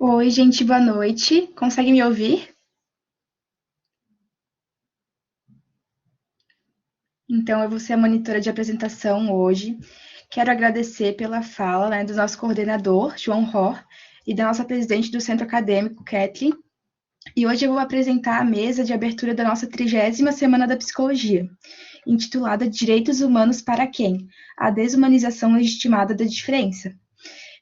Oi, gente, boa noite. Consegue me ouvir? Então, eu vou ser a monitora de apresentação hoje. Quero agradecer pela fala, do nosso coordenador, João Ror, e da nossa presidente do Centro Acadêmico, Kathleen. E hoje eu vou apresentar a mesa de abertura da nossa 30ª Semana da Psicologia, intitulada Direitos Humanos para quem? A desumanização legitimada da diferença.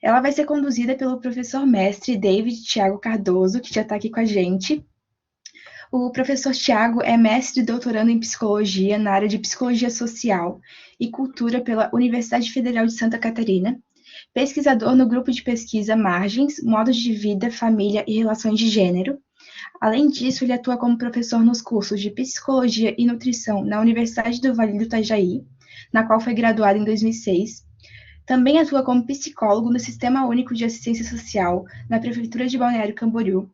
Ela vai ser conduzida pelo professor mestre David Thiago Cardoso, que já está aqui com a gente. O professor Tiago é mestre e doutorando em psicologia na área de psicologia social e cultura pela Universidade Federal de Santa Catarina, pesquisador no grupo de pesquisa Margens, Modos de Vida, Família e Relações de Gênero. Além disso, ele atua como professor nos cursos de Psicologia e Nutrição na Universidade do Vale do Itajaí, na qual foi graduado em 2006. Também atua como psicólogo no Sistema Único de Assistência Social, na Prefeitura de Balneário Camboriú,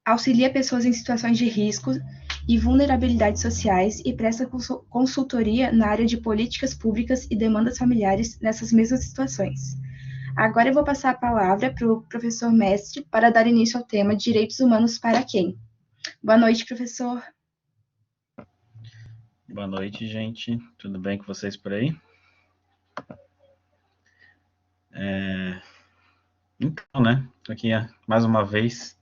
auxilia pessoas em situações de risco e vulnerabilidade sociais e presta consultoria na área de políticas públicas e demandas familiares nessas mesmas situações. Agora eu vou passar a palavra para o professor mestre para dar início ao tema Direitos Humanos para quem? Boa noite, professor. Boa noite, gente. Tudo bem com vocês por aí? Então, né? Tô aqui mais uma vez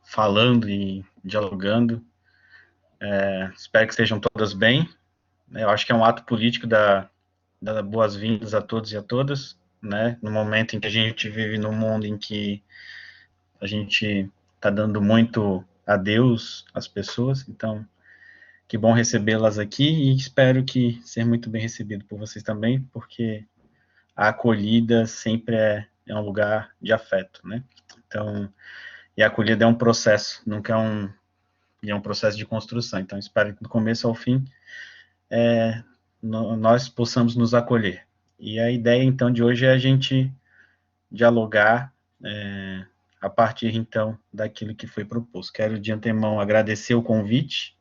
falando e dialogando. Espero que estejam todas bem. Eu acho que é um ato político dar boas-vindas a todos e a todas, né? No momento em que a gente vive num mundo em que a gente está dando muito adeus às pessoas, então que bom recebê-las aqui e espero que ser muito bem recebido por vocês também, porque a acolhida sempre é um lugar de afeto, né? Então, e a acolhida é um processo, nunca é um processo de construção. Então, espero que do começo ao fim nós possamos nos acolher. E a ideia, então, de hoje é a gente dialogar a partir, então, daquilo que foi proposto. Quero, de antemão, agradecer o convite,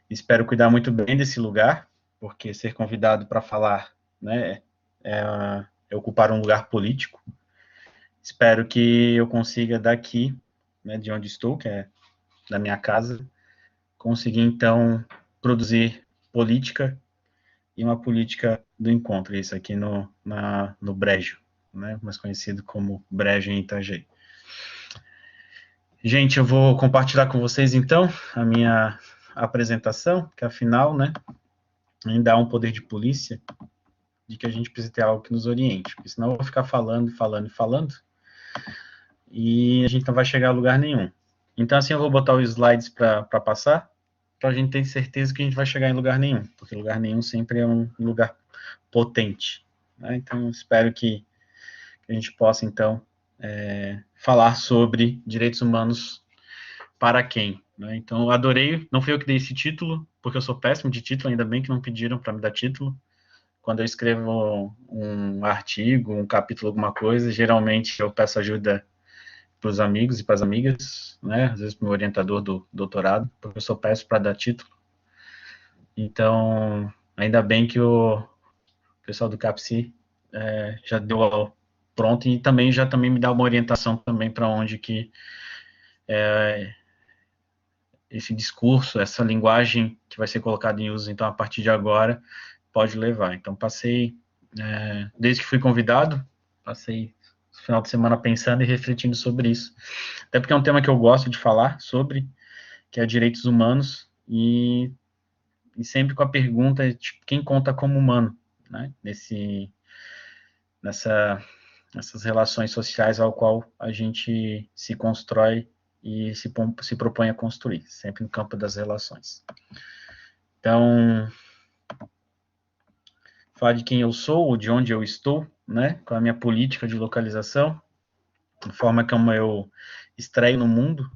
espero cuidar muito bem desse lugar, porque ser convidado para falar, né, é ocupar um lugar político. Espero que eu consiga daqui, né, de onde estou, que é da minha casa, conseguir então produzir política e uma política do encontro, isso aqui no Brejo, né, mais conhecido como Brejo em Itajaí. Gente, eu vou compartilhar com vocês então a minha apresentação, que afinal, né, ainda há um poder de polícia de que a gente precisa ter algo que nos oriente, porque senão eu vou ficar falando, e a gente não vai chegar a lugar nenhum. Então, assim, eu vou botar os slides para passar, para a gente ter certeza que a gente vai chegar em lugar nenhum, porque lugar nenhum sempre é um lugar potente, né? Então, espero que a gente possa, então, falar sobre direitos humanos para quem, né? Então, eu adorei, não fui eu que dei esse título, porque eu sou péssimo de título, ainda bem que não pediram para me dar título. Quando eu escrevo um artigo, um capítulo, alguma coisa, geralmente eu peço ajuda para os amigos e para as amigas, né? Às vezes para o meu orientador do doutorado, porque eu sou péssimo para dar título. Então, ainda bem que o pessoal do CAPSI já deu pronto e também já também me dá uma orientação também para onde que esse discurso, essa linguagem que vai ser colocada em uso, então, a partir de agora, pode levar. Então, passei, desde que fui convidado, passei o final de semana pensando e refletindo sobre isso. Até porque é um tema que eu gosto de falar sobre, que é direitos humanos, e sempre com a pergunta, tipo, quem conta como humano, né? Nessas relações sociais ao qual a gente se constrói e se propõe a construir, sempre no campo das relações. Então, falar de quem eu sou, de onde eu estou, né? Com a minha política de localização, a forma como eu estreio no mundo,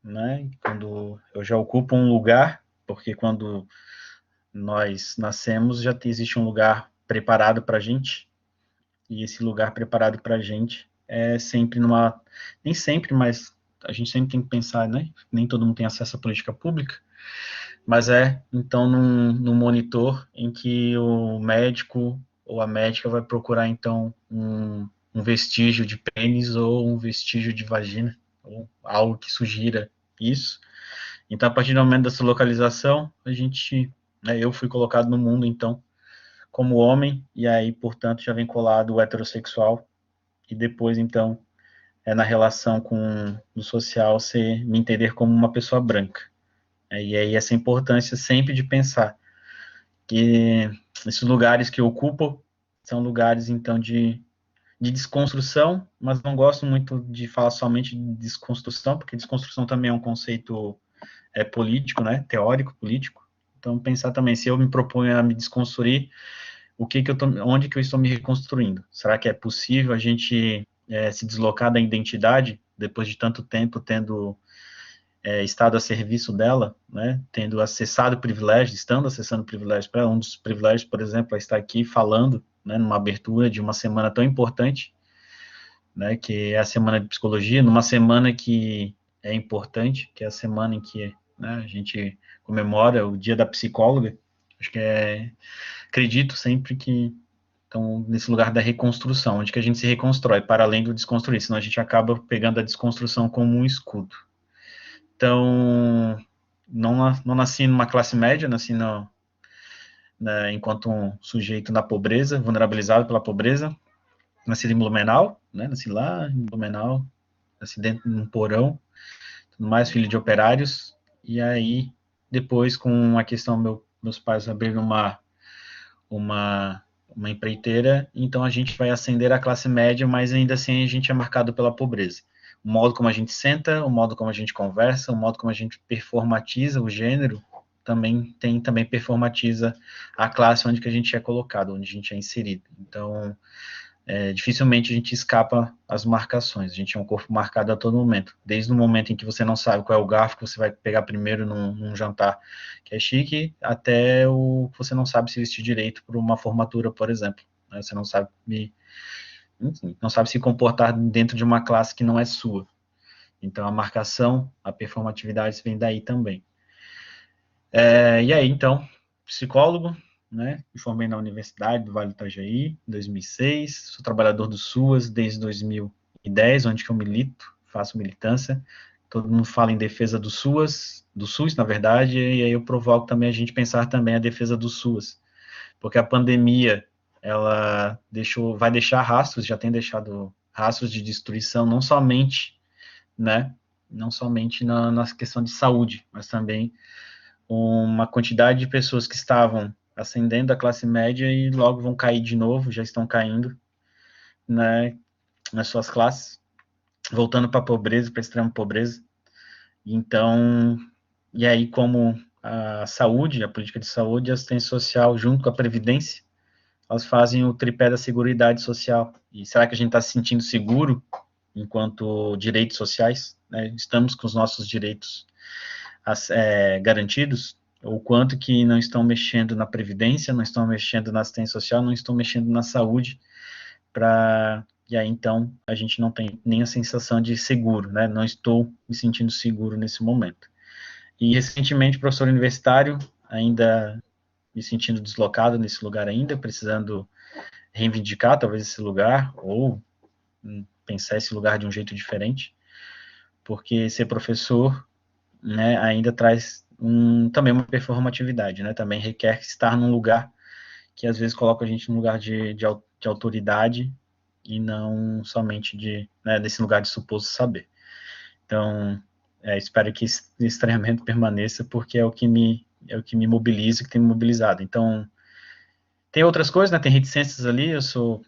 né? Quando eu já ocupo um lugar, porque quando nós nascemos já existe um lugar preparado para a gente, e esse lugar preparado para a gente é sempre nem sempre, mas a gente sempre tem que pensar, né? Nem todo mundo tem acesso à política pública, mas então, num monitor em que o médico ou a médica vai procurar, então, um vestígio de pênis ou um vestígio de vagina, ou algo que sugira isso. Então, a partir do momento dessa localização, eu fui colocado no mundo, então, como homem, e aí, portanto, já vem colado o heterossexual, e depois, então, na relação com o social, me entender como uma pessoa branca. E aí essa importância sempre de pensar que esses lugares que eu ocupo são lugares, então, de desconstrução, mas não gosto muito de falar somente de desconstrução, porque desconstrução também é um conceito político, né, teórico, político. Então, pensar também, se eu me proponho a me desconstruir, onde que eu estou me reconstruindo? Será que é possível a gente se deslocar da identidade, depois de tanto tempo tendo estado a serviço dela, né, tendo acessado privilégios, estando acessando privilégios, para um dos privilégios, por exemplo, é estar aqui falando, né, numa abertura de uma semana tão importante, né, que é a Semana de Psicologia, numa semana que é importante, que é a semana em que, né, a gente comemora o Dia da Psicóloga. Acho que acredito sempre que estão nesse lugar da reconstrução, onde que a gente se reconstrói, para além do desconstruir, senão a gente acaba pegando a desconstrução como um escudo. Então, não nasci numa classe média, nasci enquanto um sujeito na pobreza, vulnerabilizado pela pobreza, nasci em Blumenau, né, nasci lá em Blumenau, nasci dentro de um porão, tudo mais, filho de operários, e aí, depois, com a questão, meus pais abriram uma, uma empreiteira, então a gente vai ascender a classe média, mas ainda assim a gente é marcado pela pobreza. O modo como a gente senta, o modo como a gente conversa, o modo como a gente performatiza o gênero, também performatiza a classe onde que a gente é colocado, onde a gente é inserido. Então, dificilmente a gente escapa às marcações. A gente é um corpo marcado a todo momento. Desde o momento em que você não sabe qual é o garfo que você vai pegar primeiro num jantar que é chique, até o que você não sabe se vestir direito para uma formatura, por exemplo. Você não sabe se comportar dentro de uma classe que não é sua. Então, a marcação, a performatividade vem daí também. E aí, então, psicólogo, né? Me formei na Universidade do Vale do Itajaí, em 2006. Sou trabalhador do SUAS desde 2010, onde que eu milito, faço militância. Todo mundo fala em defesa do SUS, na verdade, e aí eu provoco também a gente pensar também a defesa do SUAS, porque a pandemia, ela vai deixar rastros, já tem deixado rastros de destruição, não somente, né? Não somente na questão de saúde, mas também uma quantidade de pessoas que estavam ascendendo a classe média e logo vão cair de novo, já estão caindo, né, nas suas classes, voltando para a pobreza, para a extrema pobreza. Então, e aí como a saúde, a política de saúde e a assistência social, junto com a previdência, elas fazem o tripé da seguridade social. E será que a gente está se sentindo seguro enquanto direitos sociais? Né? Estamos com os nossos direitos garantidos? Ou quanto que não estão mexendo na previdência, não estão mexendo na assistência social, não estão mexendo na saúde, e aí então a gente não tem nem a sensação de seguro, né? Não estou me sentindo seguro nesse momento. E recentemente, professor universitário, ainda me sentindo deslocado nesse lugar ainda, precisando reivindicar talvez esse lugar, ou pensar esse lugar de um jeito diferente, porque ser professor, né, ainda traz também uma performatividade, né, também requer estar num lugar que às vezes coloca a gente num lugar de autoridade e não somente desse lugar de suposto saber. Então, espero que esse treinamento permaneça, porque é o que me mobiliza, que tem me mobilizado. Então, tem outras coisas, né, tem reticências ali, eu sou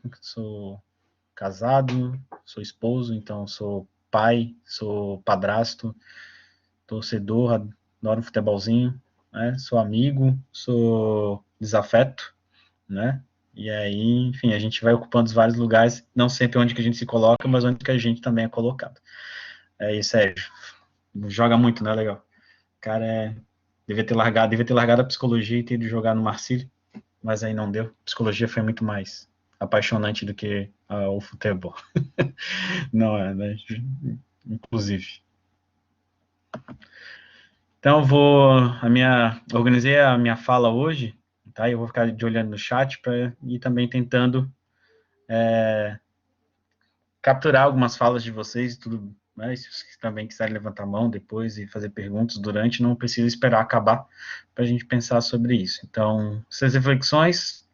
casado, sou esposo, então sou pai, sou padrasto, torcedor, adoro um futebolzinho, né? Sou amigo, sou desafeto, né? E aí, enfim, a gente vai ocupando os vários lugares, não sempre onde que a gente se coloca, mas onde que a gente também é colocado. É isso, Sérgio. Joga muito, né? Legal. Cara, devia ter largado a psicologia e ter ido jogar no Marcílio, mas aí não deu. Psicologia foi muito mais apaixonante do que o futebol. Não é, né? Inclusive. Então, organizei a minha fala hoje, tá? Eu vou ficar de olhando no chat para ir também tentando capturar algumas falas de vocês, tudo, né? Se vocês também quiserem levantar a mão depois e fazer perguntas durante, não precisa esperar acabar para a gente pensar sobre isso. Então, essas reflexões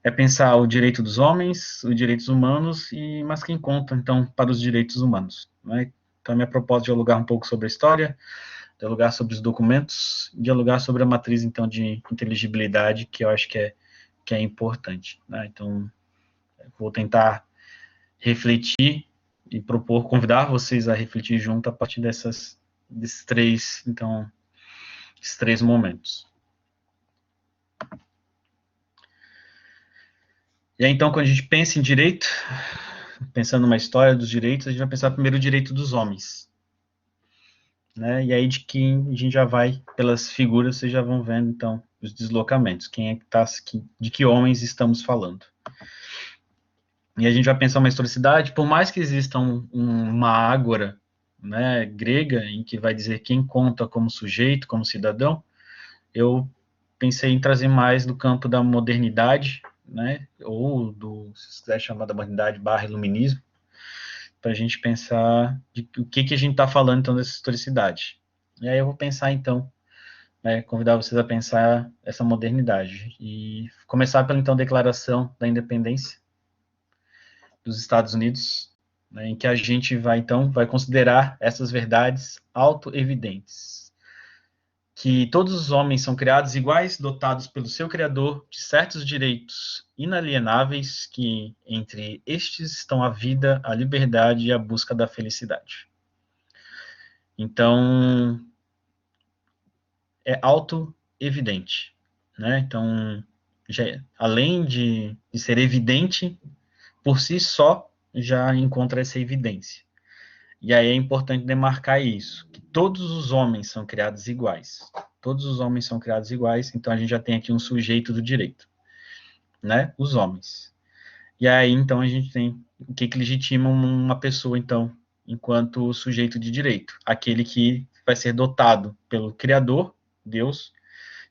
é pensar o direito dos homens, os direitos humanos, mas quem conta, então, para os direitos humanos, né? Então, a minha proposta é dialogar um pouco sobre a história, dialogar sobre os documentos, dialogar sobre a matriz, então, de inteligibilidade, que eu acho que é importante, né? Então, vou tentar refletir e propor, convidar vocês a refletir junto a partir desses três, então, esses três momentos. E aí, então, quando a gente pensa em direito, pensando numa história dos direitos, a gente vai pensar primeiro o direito dos homens, né? E aí, de quem a gente já vai, pelas figuras, vocês já vão vendo, então, os deslocamentos, quem é que tá, de que homens estamos falando. E a gente vai pensar uma historicidade, por mais que exista uma ágora, né, grega, em que vai dizer quem conta como sujeito, como cidadão, eu pensei em trazer mais do campo da modernidade, né, ou se quiser chamar da modernidade / iluminismo, para a gente pensar o que a gente está falando, então, dessa historicidade. E aí eu vou pensar, então, convidar vocês a pensar essa modernidade. E começar pela, então, Declaração da Independência dos Estados Unidos, né, em que a gente vai considerar essas verdades auto-evidentes. Que todos os homens são criados iguais, dotados pelo seu Criador de certos direitos inalienáveis, que entre estes estão a vida, a liberdade e a busca da felicidade. Então, é auto-evidente, né? Então, além de ser evidente, por si só, já encontra essa evidência. E aí é importante demarcar isso, que todos os homens são criados iguais. Todos os homens são criados iguais, então a gente já tem aqui um sujeito do direito, né? Os homens. E aí, então, a gente tem o que legitima uma pessoa, então, enquanto sujeito de direito. Aquele que vai ser dotado pelo Criador, Deus,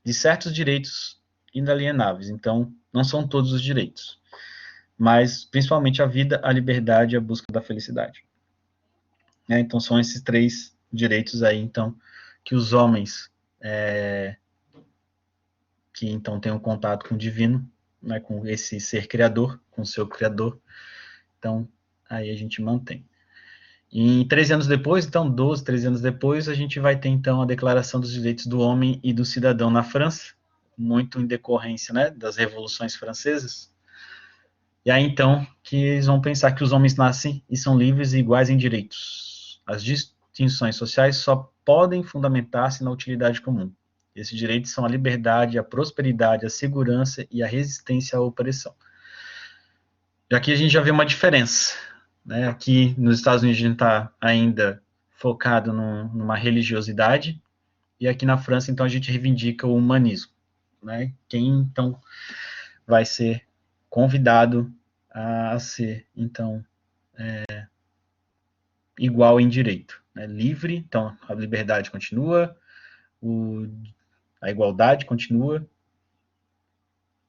de certos direitos inalienáveis. Então, não são todos os direitos, mas principalmente a vida, a liberdade e a busca da felicidade. Então, são esses três direitos aí, então, que os homens que, então, têm um contato com o divino, né, com esse ser criador, com o seu criador, então, aí a gente mantém. E 13 anos depois, então, 12, 13 anos depois, a gente vai ter, então, a Declaração dos Direitos do Homem e do Cidadão na França, muito em decorrência, né, das revoluções francesas. E aí, então, que eles vão pensar que os homens nascem e são livres e iguais em direitos. As distinções sociais só podem fundamentar-se na utilidade comum. Esses direitos são a liberdade, a prosperidade, a segurança e a resistência à opressão. E aqui a gente já vê uma diferença, né? Aqui nos Estados Unidos a gente está ainda focado numa religiosidade, e aqui na França, então, a gente reivindica o humanismo, né? Quem, então, vai ser convidado a ser, então, igual em direito, né? Livre, então, a liberdade continua, a igualdade continua,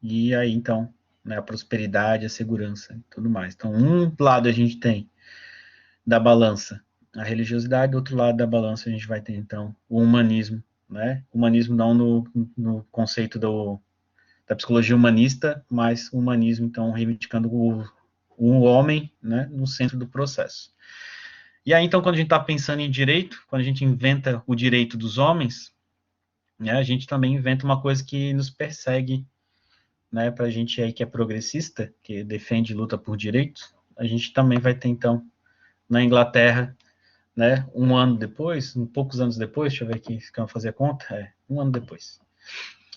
e aí, então, né, a prosperidade, a segurança e tudo mais. Então, um lado a gente tem da balança a religiosidade, do outro lado da balança a gente vai ter, então, o humanismo, né? Humanismo não no conceito da psicologia humanista, mas o humanismo, então, reivindicando o homem, né, no centro do processo. E aí, então, quando a gente está pensando em direito, quando a gente inventa o direito dos homens, né, a gente também inventa uma coisa que nos persegue, né, para a gente aí que é progressista, que defende e luta por direitos, a gente também vai ter, então, na Inglaterra, né, um ano depois, poucos anos depois, deixa eu ver aqui, se eu fazer a conta, um ano depois.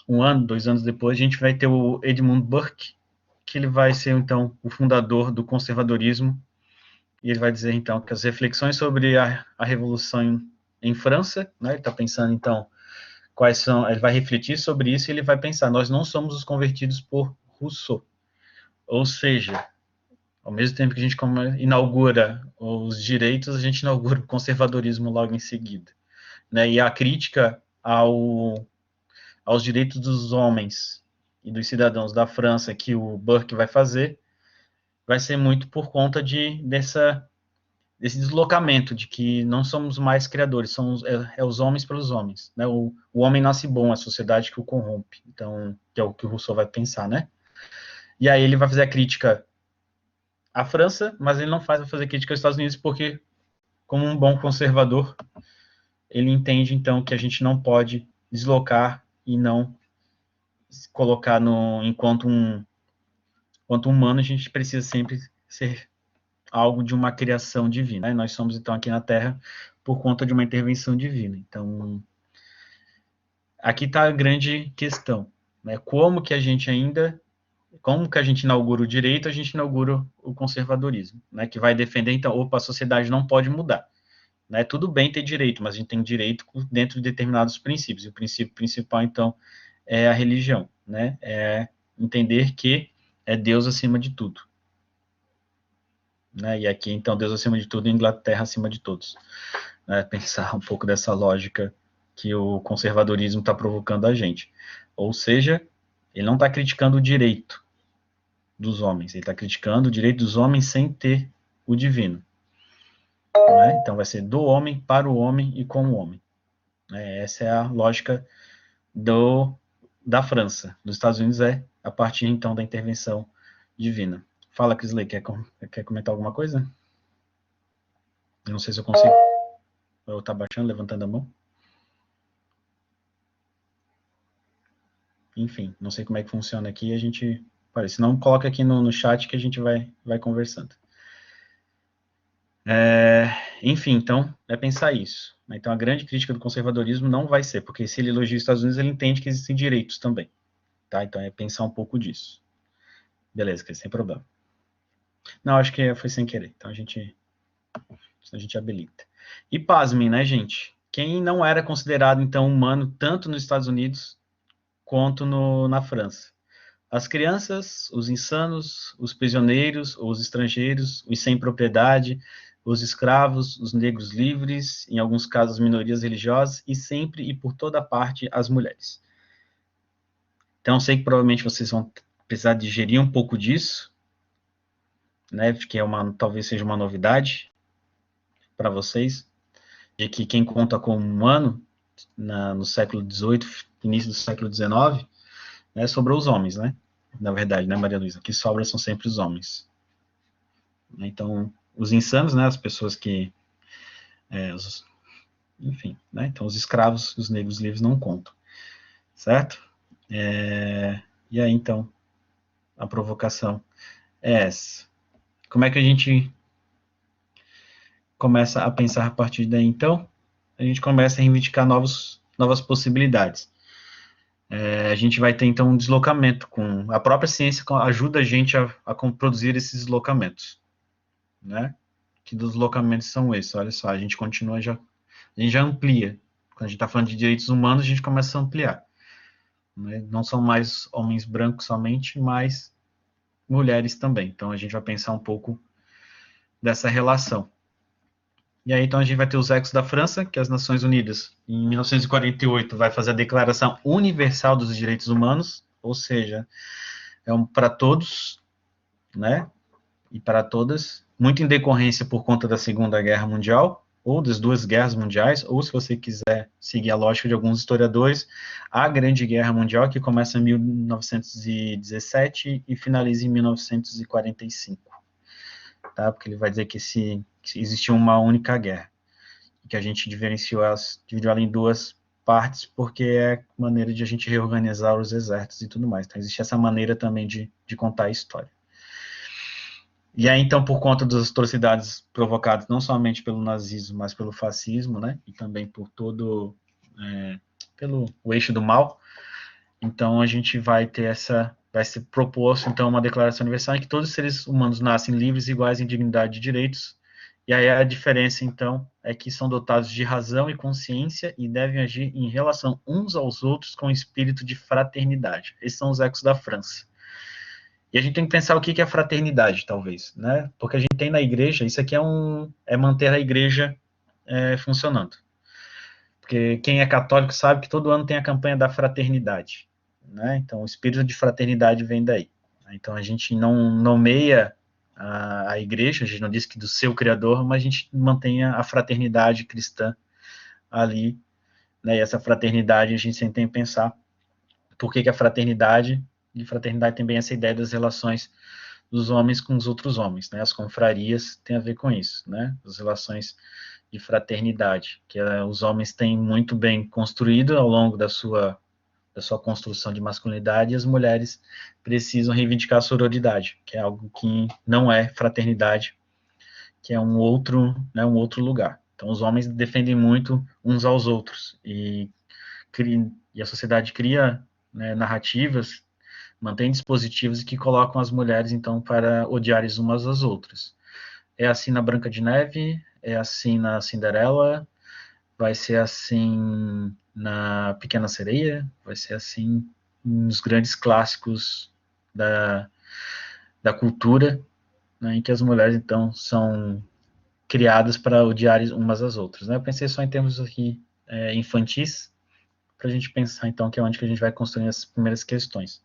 2 anos depois, a gente vai ter o Edmund Burke, que ele vai ser, então, o fundador do conservadorismo, e ele vai dizer, então, que as reflexões sobre a Revolução em França, né, ele está pensando, então, quais são, ele vai refletir sobre isso e ele vai pensar, nós não somos os convertidos por Rousseau, ou seja, ao mesmo tempo que a gente inaugura os direitos, a gente inaugura o conservadorismo logo em seguida, né, e a crítica aos direitos dos homens e dos cidadãos da França que o Burke vai fazer vai ser muito por conta desse deslocamento, de que não somos mais criadores, somos os homens pelos homens, né? O homem nasce bom, a sociedade que o corrompe. Então, que é o que o Rousseau vai pensar, né? E aí ele vai fazer a crítica à França, mas ele não vai fazer crítica aos Estados Unidos, porque, como um bom conservador, ele entende, então, que a gente não pode deslocar e não colocar enquanto humano, a gente precisa sempre ser algo de uma criação divina. Né? Nós somos, então, aqui na Terra por conta de uma intervenção divina. Então, aqui está a grande questão. Né? Como que a gente inaugura o direito, a gente inaugura o conservadorismo, né? Que vai defender, então, opa, a sociedade não pode mudar. Né? Tudo bem ter direito, mas a gente tem direito dentro de determinados princípios. E o princípio principal, então, é a religião. Né? É entender que é Deus acima de tudo. Né? E aqui, então, Deus acima de tudo e Inglaterra acima de todos. Né? Pensar um pouco dessa lógica que o conservadorismo está provocando a gente. Ou seja, ele não está criticando o direito dos homens, ele está criticando o direito dos homens sem ter o divino. Né? Então, vai ser do homem para o homem e com o homem. Essa é a lógica da França. Dos Estados Unidos é a partir, então, da intervenção divina. Fala, Crisley, quer comentar alguma coisa? Eu não sei se eu consigo. Eu tá baixando, levantando a mão. Enfim, não sei como é que funciona aqui, a gente... Se não, coloca aqui no chat que a gente vai conversando. Enfim, então, é pensar isso. Então, a grande crítica do conservadorismo não vai ser, porque se ele elogia os Estados Unidos, ele entende que existem direitos também. Tá? Então, é pensar um pouco disso. Beleza, sem problema. Não, acho que foi sem querer. Então, a gente habilita. E pasmem, né, gente? Quem não era considerado, então, humano, tanto nos Estados Unidos quanto na França? As crianças, os insanos, os prisioneiros ou os estrangeiros, os sem propriedade, os escravos, os negros livres, em alguns casos minorias religiosas, e sempre e por toda parte as mulheres. Então, sei que provavelmente vocês vão precisar digerir um pouco disso, né, que talvez seja uma novidade para vocês, de que quem conta como humano no século XVIII, início do século XIX, né, sobrou os homens, né? Na verdade, né, Maria Luísa? O que sobra são sempre os homens. Então, os insanos, né, as pessoas que... enfim, né? Então, os escravos, os negros livres não contam. Certo? E aí, então, a provocação é essa. Como é que a gente começa a pensar a partir daí, então? A gente começa a reivindicar novas possibilidades. A gente vai ter, então, um deslocamento. A própria ciência ajuda a gente a produzir esses deslocamentos. Né? Que deslocamentos são esses? Olha só, a gente continua a gente já amplia. Quando a gente está falando de direitos humanos, a gente começa a ampliar. Né? Não são mais homens brancos somente, mas mulheres também. Então, a gente vai pensar um pouco dessa relação. E aí, então, a gente vai ter os ecos da França, que as Nações Unidas, em 1948, vai fazer a Declaração Universal dos Direitos Humanos, ou seja, para todos, né? E para todas, muito em decorrência por conta da Segunda Guerra Mundial, ou das duas guerras mundiais, ou se você quiser seguir a lógica de alguns historiadores, a Grande Guerra Mundial, que começa em 1917 e finaliza em 1945. Tá? Porque ele vai dizer que existiu uma única guerra, que a gente dividiu ela em duas partes, porque é maneira de a gente reorganizar os exércitos e tudo mais. Então, existe essa maneira também de contar a história. E aí, então, por conta das atrocidades provocadas não somente pelo nazismo, mas pelo fascismo, né, e também por pelo o eixo do mal, então a gente vai ser proposto, então, uma declaração universal em que todos os seres humanos nascem livres, iguais em dignidade e direitos, e aí a diferença, então, é que são dotados de razão e consciência e devem agir em relação uns aos outros com espírito de fraternidade. Esses são os ecos da França. E a gente tem que pensar o que é fraternidade, talvez, né? Porque a gente tem na igreja, isso aqui é manter a igreja funcionando. Porque quem é católico sabe que todo ano tem a campanha da fraternidade, né? Então, o espírito de fraternidade vem daí. Então, a gente não nomeia a igreja, a gente não diz que do seu criador, mas a gente mantenha a fraternidade cristã ali, né? E essa fraternidade a gente sempre tem que pensar por que a fraternidade, e fraternidade também essa ideia das relações dos homens com os outros homens, né? As confrarias têm a ver com isso, né? As relações de fraternidade, que os homens têm muito bem construído ao longo da sua construção de masculinidade, e as mulheres precisam reivindicar a sororidade, que é algo que não é fraternidade, que é um outro lugar. Então, os homens defendem muito uns aos outros, e a sociedade cria, né, narrativas, mantém dispositivos que colocam as mulheres, então, para odiarem umas às outras. É assim na Branca de Neve, é assim na Cinderela, vai ser assim na Pequena Sereia, vai ser assim nos grandes clássicos da cultura, né, em que as mulheres, então, são criadas para odiar umas às outras. Né? Eu pensei só em termos aqui infantis, para a gente pensar, então, que é onde que a gente vai construir as primeiras questões.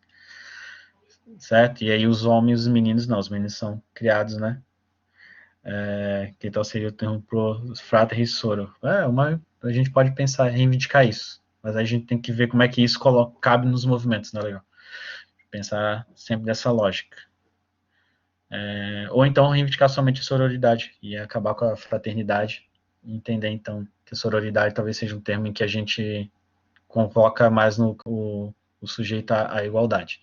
Certo? E aí os homens e os meninos, não, os meninos são criados, né? Que tal seria o termo pro frater e soro? A gente pode pensar, reivindicar isso, mas aí a gente tem que ver como é que isso cabe nos movimentos, né, legal? Pensar sempre dessa lógica. Ou então reivindicar somente a sororidade e acabar com a fraternidade, e entender então que a sororidade talvez seja um termo em que a gente convoca mais o sujeito à igualdade.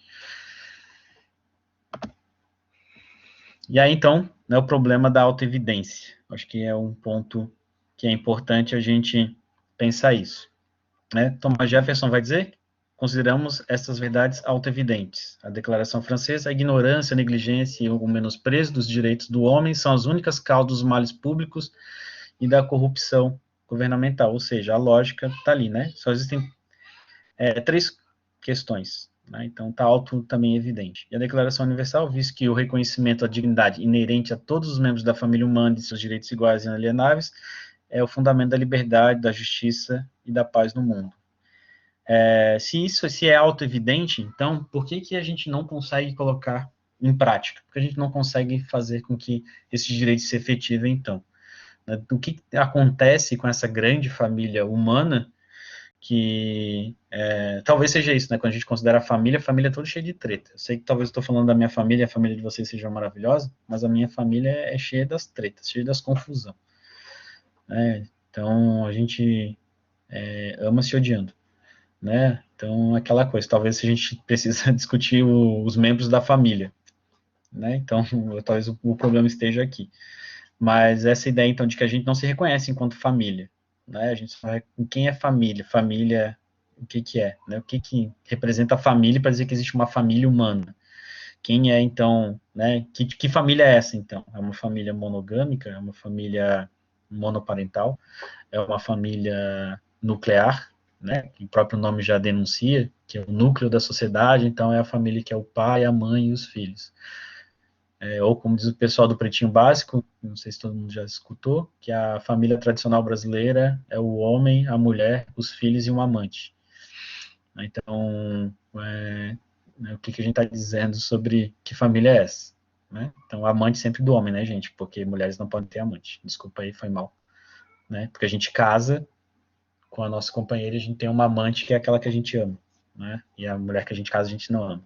E aí, então, né, o problema da autoevidência. Acho que é um ponto que é importante a gente pensar isso. Né? Thomas Jefferson vai dizer: consideramos estas verdades autoevidentes. A Declaração Francesa, a ignorância, a negligência e o menosprezo dos direitos do homem são as únicas causas dos males públicos e da corrupção governamental. Ou seja, a lógica está ali, né? Só existem três questões. Né? Então, está alto também evidente. E a Declaração Universal, visto que o reconhecimento da dignidade inerente a todos os membros da família humana e seus direitos iguais e inalienáveis é o fundamento da liberdade, da justiça e da paz no mundo. Se é auto-evidente, então, por que a gente não consegue colocar em prática? Porque a gente não consegue fazer com que esses direitos se efetivem, então. Né? O que acontece com essa grande família humana que talvez seja isso, né? Quando a gente considera a família é toda cheia de treta. Eu sei que talvez eu estou falando da minha família, a família de vocês seja maravilhosa, mas a minha família é cheia das tretas, cheia das confusão. Né? Então, a gente ama se odiando. Né? Então, aquela coisa, talvez a gente precisa discutir os membros da família. Né? Então, talvez o problema esteja aqui. Mas essa ideia, então, de que a gente não se reconhece enquanto família. Né? A gente sabe quem é família. Família, o que é? Né? O que representa a família para dizer que existe uma família humana? Quem é, então, né? Que família é essa, então? É uma família monogâmica? É uma família monoparental? É uma família nuclear? Né? O próprio nome já denuncia, que é o núcleo da sociedade, então é a família que é o pai, a mãe e os filhos. Ou como diz o pessoal do Pretinho Básico, não sei se todo mundo já escutou, que a família tradicional brasileira é o homem, a mulher, os filhos e um amante. Então, o que a gente está dizendo sobre que família é essa? Né? Então, amante sempre do homem, né, gente? Porque mulheres não podem ter amante. Desculpa aí, foi mal. Né? Porque a gente casa com a nossa companheira, a gente tem uma amante que é aquela que a gente ama. Né? E a mulher que a gente casa, a gente não ama.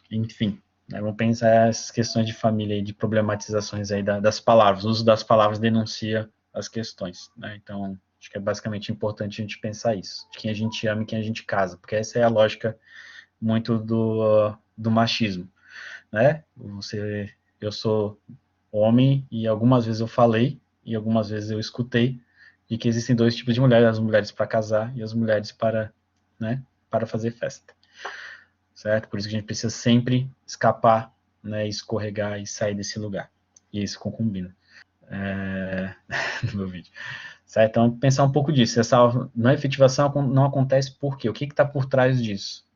Enfim. Vamos pensar essas questões de família e de problematizações aí das palavras. O uso das palavras denuncia as questões. Né? Então, acho que é basicamente importante a gente pensar isso. De quem a gente ama e quem a gente casa. Porque essa é a lógica muito do machismo. Né? Eu sou homem e algumas vezes eu falei e algumas vezes eu escutei de que existem dois tipos de mulheres. As mulheres para casar e as mulheres para fazer festa. Certo? Por isso que a gente precisa sempre escapar, né, escorregar e sair desse lugar. E isso concubina no meu vídeo. Certo? Então, pensar um pouco disso. Essa não efetivação não acontece por quê? O que está por trás disso?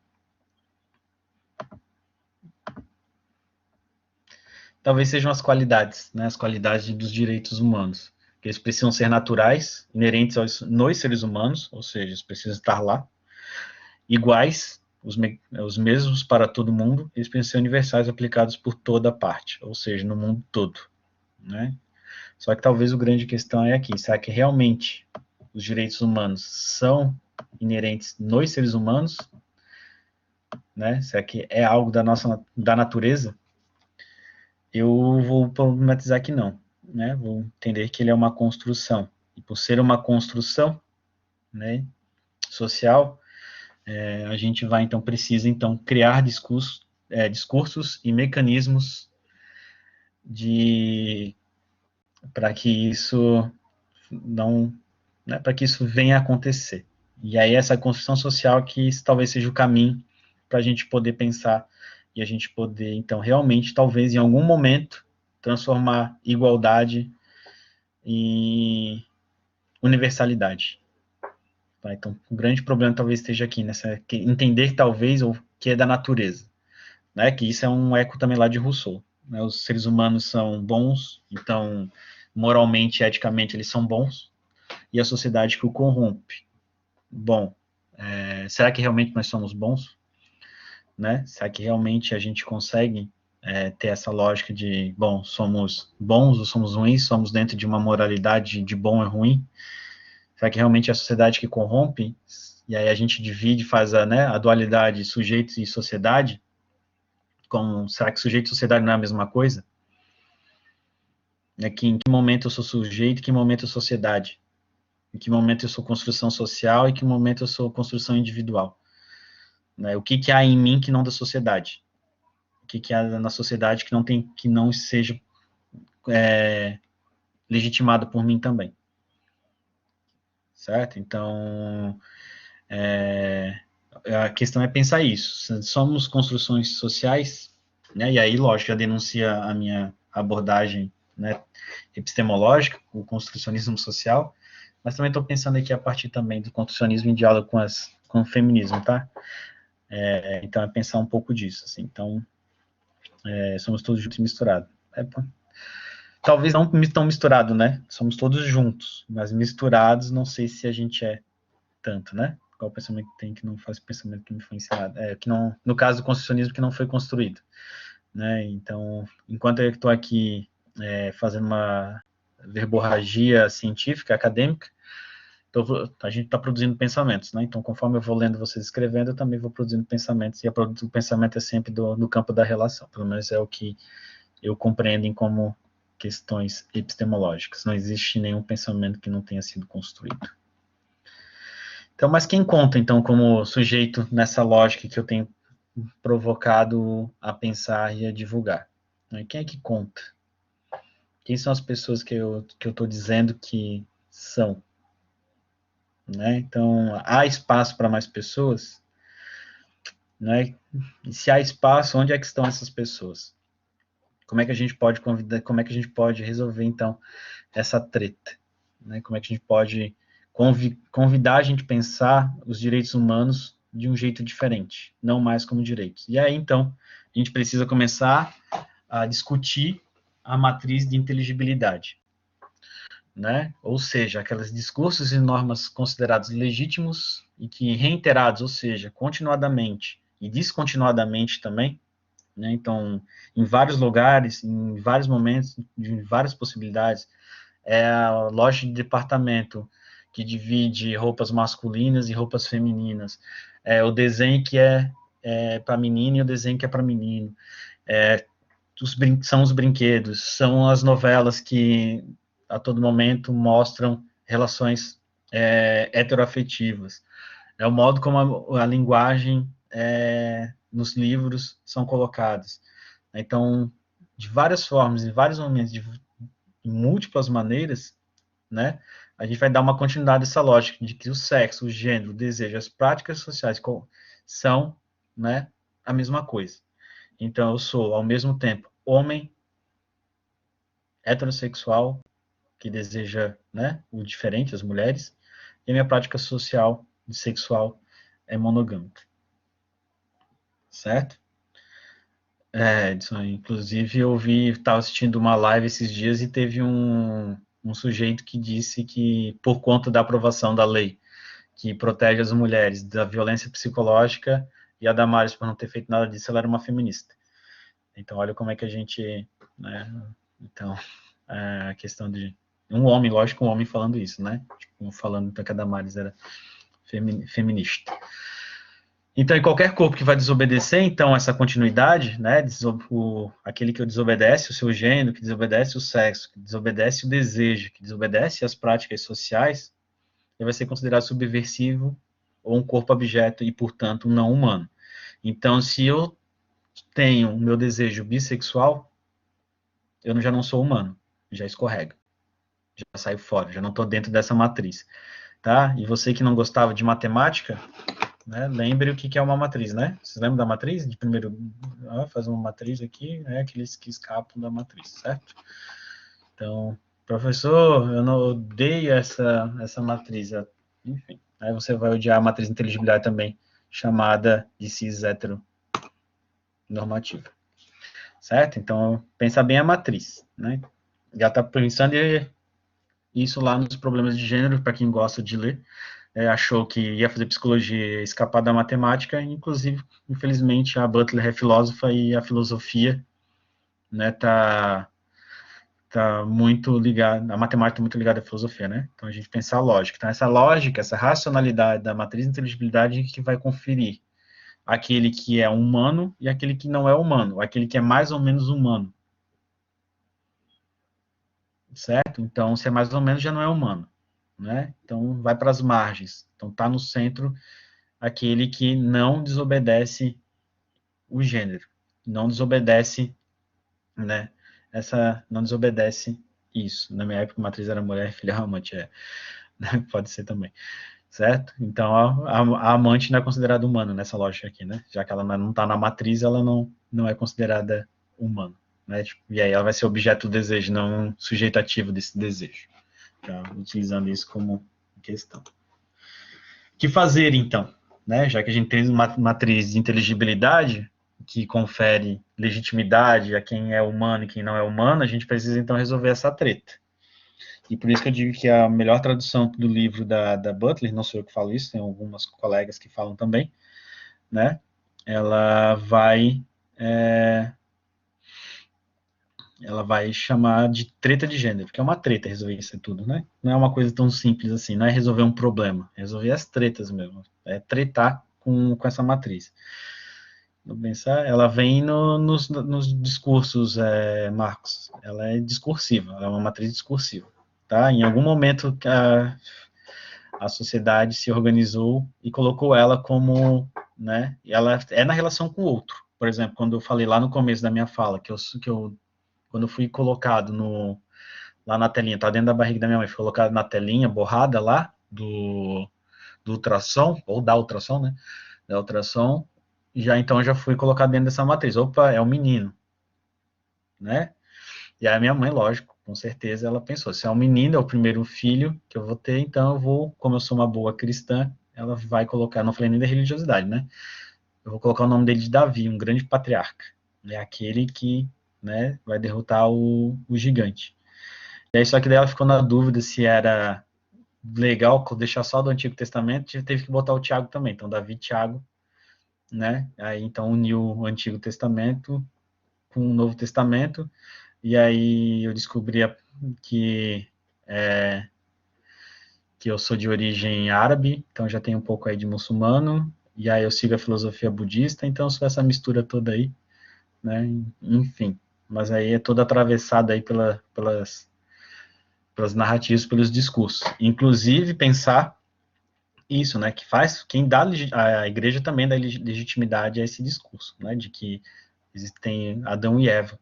Talvez sejam as qualidades, né, as qualidades dos direitos humanos. Que eles precisam ser naturais, inerentes nos seres humanos, ou seja, eles precisam estar lá, iguais, os mesmos para todo mundo, eles precisam ser universais aplicados por toda parte, ou seja, no mundo todo, né? Só que talvez a grande questão é aqui, será que realmente os direitos humanos são inerentes nos seres humanos, né? Será que é algo da natureza? Eu vou problematizar que não, né? Vou entender que ele é uma construção, e por ser uma construção, né, social, a gente vai, então, precisa, então, criar discursos e mecanismos para que isso não, né, para que isso venha a acontecer. E aí essa construção social que talvez seja o caminho para a gente poder pensar e a gente poder, então, realmente, talvez em algum momento, transformar igualdade em universalidade. Tá? Então, o grande problema talvez esteja aqui, entender talvez o que é da natureza, né? Que isso é um eco também lá de Rousseau. Né? Os seres humanos são bons, então, moralmente, eticamente, eles são bons, e a sociedade que o corrompe. Bom, será que realmente nós somos bons? Né? Será que realmente a gente consegue ter essa lógica de, bom, somos bons ou somos ruins, somos dentro de uma moralidade de bom e ruim? Será que realmente é a sociedade que corrompe? E aí a gente divide, faz a dualidade sujeito e sociedade? Será que sujeito e sociedade não é a mesma coisa? Em que momento eu sou sujeito, em que momento eu sou sociedade? Em que momento eu sou construção social e em que momento eu sou construção individual? Né? O que há em mim que não da sociedade? O que há na sociedade que não seja legitimado por mim também? Certo? Então, a questão é pensar isso. Somos construções sociais, né? E aí, lógico, já denuncia a minha abordagem, né, epistemológica, o construcionismo social, mas também estou pensando aqui a partir também do construcionismo em diálogo com o feminismo, tá? Então, é pensar um pouco disso, assim. Então, somos todos juntos e misturados. Talvez não tão misturado, né? Somos todos juntos, mas misturados, não sei se a gente é tanto, né? Qual o pensamento que tem que não faz o pensamento que me foi ensinado? Que não, no caso do construcionismo, que não foi construído, né? Então, enquanto eu estou aqui fazendo uma verborragia científica, acadêmica, a gente está produzindo pensamentos, né? Então, conforme eu vou lendo vocês escrevendo, eu também vou produzindo pensamentos, e o pensamento é sempre no campo da relação, pelo menos é o que eu compreendo como questões epistemológicas. Não existe nenhum pensamento que não tenha sido construído. Então, mas quem conta, então, como sujeito nessa lógica que eu tenho provocado a pensar e a divulgar? Quem é que conta? Quem são as pessoas que eu estou dizendo que são? Né? Então, há espaço para mais pessoas? Né? E se há espaço, onde é que estão essas pessoas? Como é que a gente pode convidar, como é que a gente pode resolver, então, essa treta? Né? Como é que a gente pode convidar a gente a pensar os direitos humanos de um jeito diferente, não mais como direitos? E aí, então, a gente precisa começar a discutir a matriz de inteligibilidade, né? Ou seja, aqueles discursos e normas considerados legítimos e que reiterados, ou seja, continuadamente e descontinuadamente também, né? Então, em vários lugares, em vários momentos, em várias possibilidades, a loja de departamento que divide roupas masculinas e roupas femininas, o desenho que é para menino e o desenho que é para menino, são os brinquedos, são as novelas que a todo momento mostram relações heteroafetivas, é o modo como a linguagem nos livros são colocados. Então, de várias formas, em vários momentos, de múltiplas maneiras, né, a gente vai dar uma continuidade a essa lógica de que o sexo, o gênero, o desejo, as práticas sociais são, né, a mesma coisa. Então, eu sou, ao mesmo tempo, homem, heterossexual, que deseja, né, o diferente, as mulheres, e a minha prática social e sexual é monogâmica. Certo? Edson, inclusive eu estava assistindo uma live esses dias e teve um sujeito que disse que, por conta da aprovação da lei que protege as mulheres da violência psicológica, e a Damares, por não ter feito nada disso, ela era uma feminista. Então, olha como é que a gente, né, então, a questão de um homem, lógico, um homem falando isso, né, tipo, falando que a Damares era feminista. Então, em qualquer corpo que vai desobedecer, então, essa continuidade, né, aquele que desobedece o seu gênero, que desobedece o sexo, que desobedece o desejo, que desobedece as práticas sociais, ele vai ser considerado subversivo ou um corpo abjeto e, portanto, não humano. Então, se eu tenho o meu desejo bissexual, eu já não sou humano, já escorrego, já saio fora, já não estou dentro dessa matriz, tá? E você que não gostava de matemática, né, lembre o que é uma matriz, né? Vocês lembram da matriz? De primeiro, faz uma matriz aqui, né, aqueles que escapam da matriz, certo? Então, professor, eu não odeio essa matriz, enfim. Aí você vai odiar a matriz de inteligibilidade também, chamada de cis heteronormativa. Certo? Então, pensa bem a matriz, né? Já está pensando isso lá nos problemas de gênero, para quem gosta de ler. Achou que ia fazer psicologia e escapar da matemática, inclusive, infelizmente, a Butler é filósofa e a filosofia, né, tá muito ligada, a matemática está muito ligada à filosofia, né? Então, a gente pensa a lógica. Então, essa lógica, essa racionalidade da matriz de inteligibilidade que vai conferir aquele que é humano e aquele que não é humano, aquele que é mais ou menos humano. Certo? Então, se é mais ou menos, já não é humano, né? Então, vai para as margens. Então, está no centro aquele que não desobedece o gênero, não desobedece, né? Não desobedece isso. Na minha época, a matriz era mulher, filha amante, pode ser também, certo? Então, a amante não é considerada humana nessa lógica aqui, né? Já que ela não está na matriz, ela não é considerada humana. Né? E aí ela vai ser objeto do desejo, não um sujeito ativo desse desejo. Já utilizando isso como questão. O que fazer, então? Né? Já que a gente tem uma matriz de inteligibilidade que confere legitimidade a quem é humano e quem não é humano, a gente precisa, então, resolver essa treta. E por isso que eu digo que a melhor tradução do livro da Butler, não sou eu que falo isso, tem algumas colegas que falam também, né? Ela vai chamar de treta de gênero, que é uma treta resolver isso tudo, né? Não é uma coisa tão simples assim, não é resolver um problema, é resolver as tretas mesmo, é tretar com essa matriz. Vou pensar, ela vem nos discursos, Marcos, ela é discursiva, ela é uma matriz discursiva, tá? Em algum momento a sociedade se organizou e colocou ela como, né, ela é na relação com o outro. Por exemplo, quando eu falei lá no começo da minha fala, quando eu fui colocado lá na telinha, tá dentro da barriga da minha mãe, fui colocado na telinha, borrada lá, do ultrassom, ou da ultrassom, né, da ultrassom, então já fui colocado dentro dessa matriz. Opa, é um menino, né? E aí a minha mãe, lógico, com certeza, ela pensou, se é um menino, é o primeiro filho que eu vou ter, então eu vou, como eu sou uma boa cristã, ela vai colocar, não falei nem da religiosidade, né? Eu vou colocar o nome dele de Davi, um grande patriarca. É aquele que, né, vai derrotar o gigante. E aí, só que daí ela ficou na dúvida se era legal deixar só do Antigo Testamento, teve que botar o Tiago também. Então, Davi e Tiago, né? Aí, então, uniu o Antigo Testamento com o Novo Testamento. E aí eu descobri que eu sou de origem árabe, então já tenho um pouco aí de muçulmano. E aí eu sigo a filosofia budista, então sou essa mistura toda aí, né? Enfim, mas aí é toda atravessada aí pelas narrativas, pelos discursos. Inclusive pensar isso, né, que quem dá a igreja também dá legitimidade a esse discurso, né, de que existem Adão e Eva,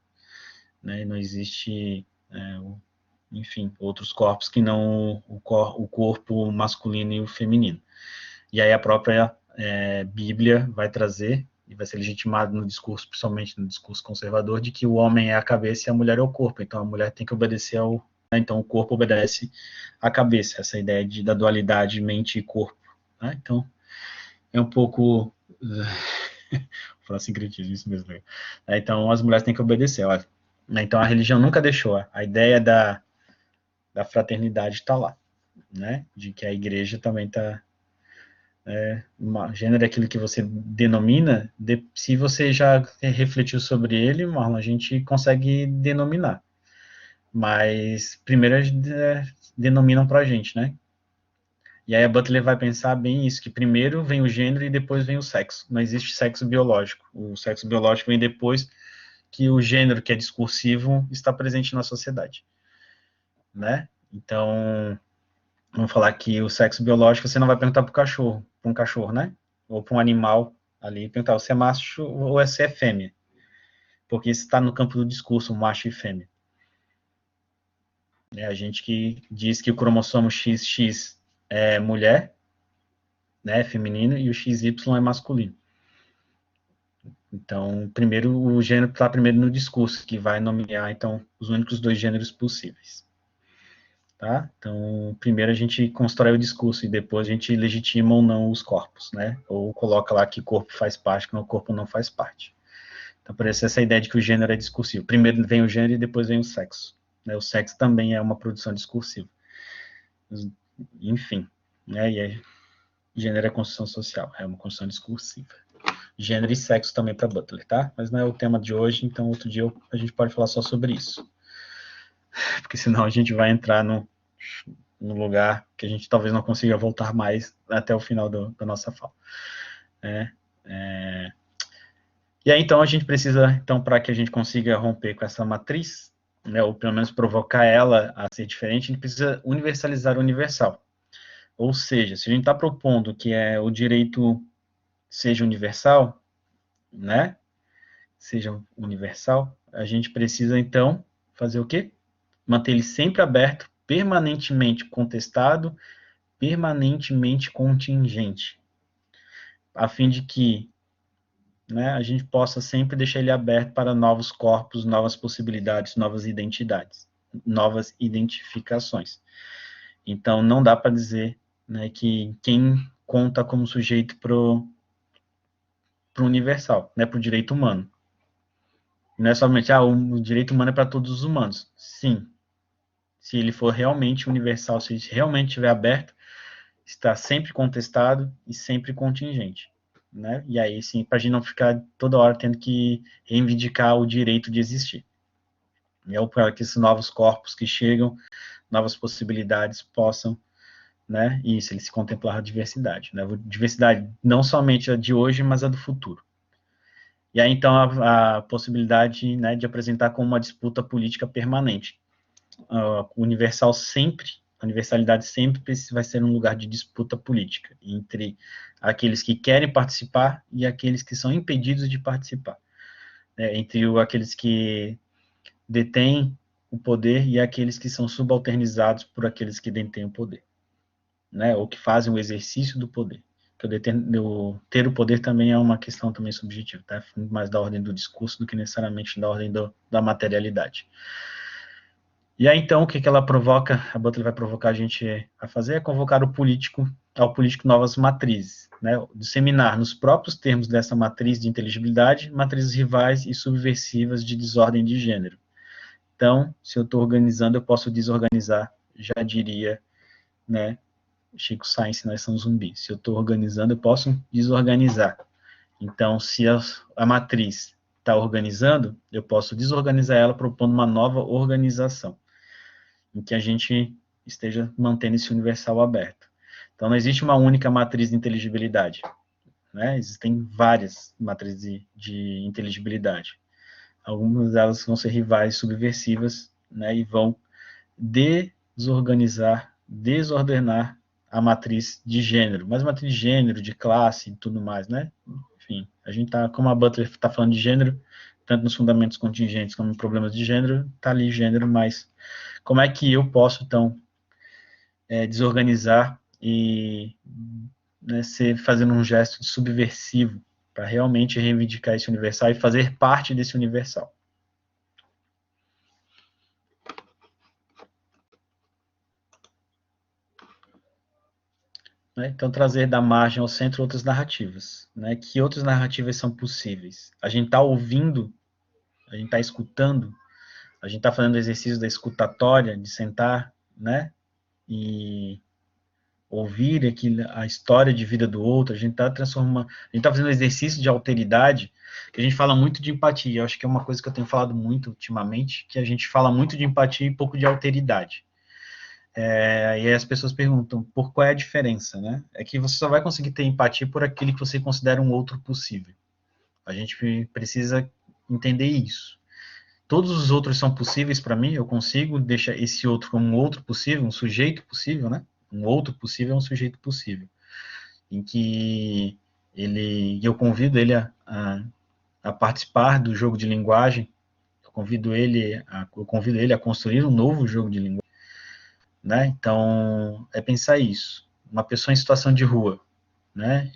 né, não existe, enfim, outros corpos que não o corpo masculino e o feminino. E aí a própria Bíblia vai trazer e vai ser legitimado no discurso, principalmente no discurso conservador, de que o homem é a cabeça e a mulher é o corpo. Então a mulher tem que obedecer então o corpo obedece à cabeça, essa ideia da dualidade mente e corpo. Né? Então é um pouco vou falar sincretismo, isso mesmo. Então as mulheres têm que obedecer. Olha. Então a religião nunca deixou. A ideia da fraternidade está lá, né? De que a igreja também está Gênero é aquilo que você denomina, se você já refletiu sobre ele, Marlon, a gente consegue denominar. Mas primeiro denominam para a gente, né? E aí a Butler vai pensar bem isso, que primeiro vem o gênero e depois vem o sexo. Não existe sexo biológico. O sexo biológico vem depois que o gênero, que é discursivo, está presente na sociedade, né? Então, vamos falar que o sexo biológico você não vai perguntar para um cachorro, né? Ou para um animal ali, perguntar se é macho ou se é fêmea. Porque isso está no campo do discurso, macho e fêmea. É a gente que diz que o cromossomo XX é mulher, né, feminino, e o XY é masculino. Então, primeiro, o gênero está primeiro no discurso, que vai nomear, então, os únicos dois gêneros possíveis. Tá? Então, primeiro a gente constrói o discurso e depois a gente legitima ou não os corpos, né? Ou coloca lá que corpo faz parte, que o corpo não faz parte. Então, por isso essa ideia de que o gênero é discursivo. Primeiro vem o gênero e depois vem o sexo. Né? O sexo também é uma produção discursiva. Enfim, né? E aí, gênero é construção social, é uma construção discursiva. Gênero e sexo também para Butler, tá? Mas não é o tema de hoje, então outro dia a gente pode falar só sobre isso. Porque senão a gente vai entrar no lugar que a gente talvez não consiga voltar mais até o final da nossa fala. E aí, então, a gente precisa, então, para que a gente consiga romper com essa matriz, né, ou pelo menos provocar ela a ser diferente, a gente precisa universalizar o universal. Ou seja, se a gente está propondo que o direito seja universal, né, seja universal, a gente precisa, então, fazer o quê? Manter ele sempre aberto, permanentemente contestado, permanentemente contingente, a fim de que, né, a gente possa sempre deixar ele aberto para novos corpos, novas possibilidades, novas identidades, novas identificações. Então, não dá para dizer, né, que quem conta como sujeito para o universal, né, para o direito humano. Não é somente, o direito humano é para todos os humanos. Sim, se ele for realmente universal, se ele realmente estiver aberto, está sempre contestado e sempre contingente. Né? E aí, sim, para a gente não ficar toda hora tendo que reivindicar o direito de existir. E é para que esses novos corpos que chegam, novas possibilidades possam, né? Isso, ele se contemplar a diversidade. Né? Diversidade não somente a de hoje, mas a do futuro. E aí, então, a possibilidade, né, de apresentar como uma disputa política permanente. Universal sempre, a universalidade sempre vai ser um lugar de disputa política entre aqueles que querem participar e aqueles que são impedidos de participar, né? Entre aqueles que detêm o poder e aqueles que são subalternizados por aqueles que detêm o poder, né? Ou que fazem o exercício do poder. Ter o poder também é uma questão também subjetiva, tá? Mais da ordem do discurso do que necessariamente da ordem da materialidade. E aí, então, o que ela provoca, a Butler vai provocar a gente a fazer, é convocar ao político novas matrizes, né? Disseminar nos próprios termos dessa matriz de inteligibilidade, matrizes rivais e subversivas de desordem de gênero. Então, se eu estou organizando, eu posso desorganizar, já diria, né, Chico Science, nós somos zumbis. Se eu estou organizando, eu posso desorganizar. Então, se a matriz está organizando, eu posso desorganizar ela propondo uma nova organização em que a gente esteja mantendo esse universal aberto. Então, não existe uma única matriz de inteligibilidade, né? Existem várias matrizes de inteligibilidade. Algumas delas vão ser rivais subversivas, né? E vão desorganizar, desordenar a matriz de gênero, mas matriz de gênero, de classe e tudo mais, né? Enfim, a gente tá, como a Butler está falando de gênero, tanto nos fundamentos contingentes como em problemas de gênero, tá ali gênero, mas como é que eu posso, então, desorganizar e, né, fazendo um gesto subversivo para realmente reivindicar esse universal e fazer parte desse universal? Né? Então, trazer da margem ao centro outras narrativas. Né? Que outras narrativas são possíveis? A gente está ouvindo, a gente está escutando, a gente está fazendo o exercício da escutatória, de sentar, né? E ouvir a história de vida do outro, a gente está transformando, a gente está fazendo um exercício de alteridade, que a gente fala muito de empatia, eu acho que é uma coisa que eu tenho falado muito ultimamente, que a gente fala muito de empatia e pouco de alteridade. E aí as pessoas perguntam, por qual é a diferença, né? É que você só vai conseguir ter empatia por aquele que você considera um outro possível. A gente precisa entender isso. Todos os outros são possíveis para mim, eu consigo deixar esse outro como um outro possível, um sujeito possível, né? Um outro possível é um sujeito possível, em que eu convido ele a participar do jogo de linguagem, eu convido ele a construir um novo jogo de linguagem, né? Então, é pensar isso. Uma pessoa em situação de rua, né?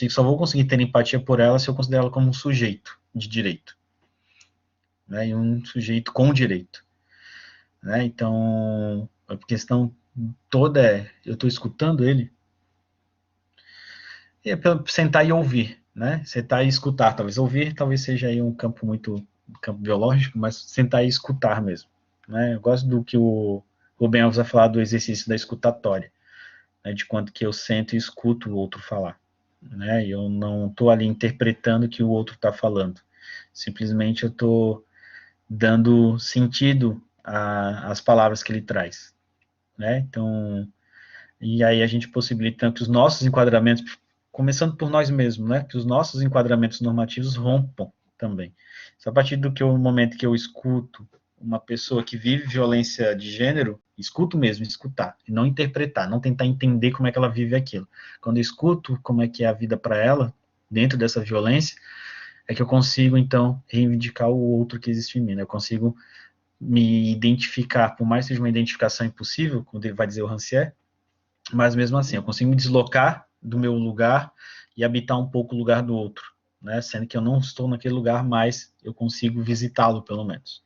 Só vou conseguir ter empatia por ela se eu considerar ela como um sujeito de direito, né? E um sujeito com direito, né? Então, a questão toda eu estou escutando ele, e é para sentar e ouvir, né? Sentar e escutar, talvez ouvir, talvez seja aí um campo biológico, mas sentar e escutar mesmo, né? Eu gosto do que o Rubem Alves vai falar do exercício da escutatória, né? De quanto que eu sento e escuto o outro falar, né? Eu não estou ali interpretando o que o outro está falando, simplesmente eu estou dando sentido às palavras que ele traz, né? Então, e aí a gente possibilita que os nossos enquadramentos, começando por nós mesmos, né? Que os nossos enquadramentos normativos rompam também. Só a partir do momento que eu escuto uma pessoa que vive violência de gênero, escuto mesmo, escutar, e não interpretar, não tentar entender como é que ela vive aquilo. Quando eu escuto como é que é a vida para ela, dentro dessa violência, é que eu consigo, então, reivindicar o outro que existe em mim, né? Eu consigo me identificar, por mais que seja uma identificação impossível, quando ele vai dizer o Rancière, mas mesmo assim, eu consigo me deslocar do meu lugar e habitar um pouco o lugar do outro, né? Sendo que eu não estou naquele lugar, mas eu consigo visitá-lo, pelo menos.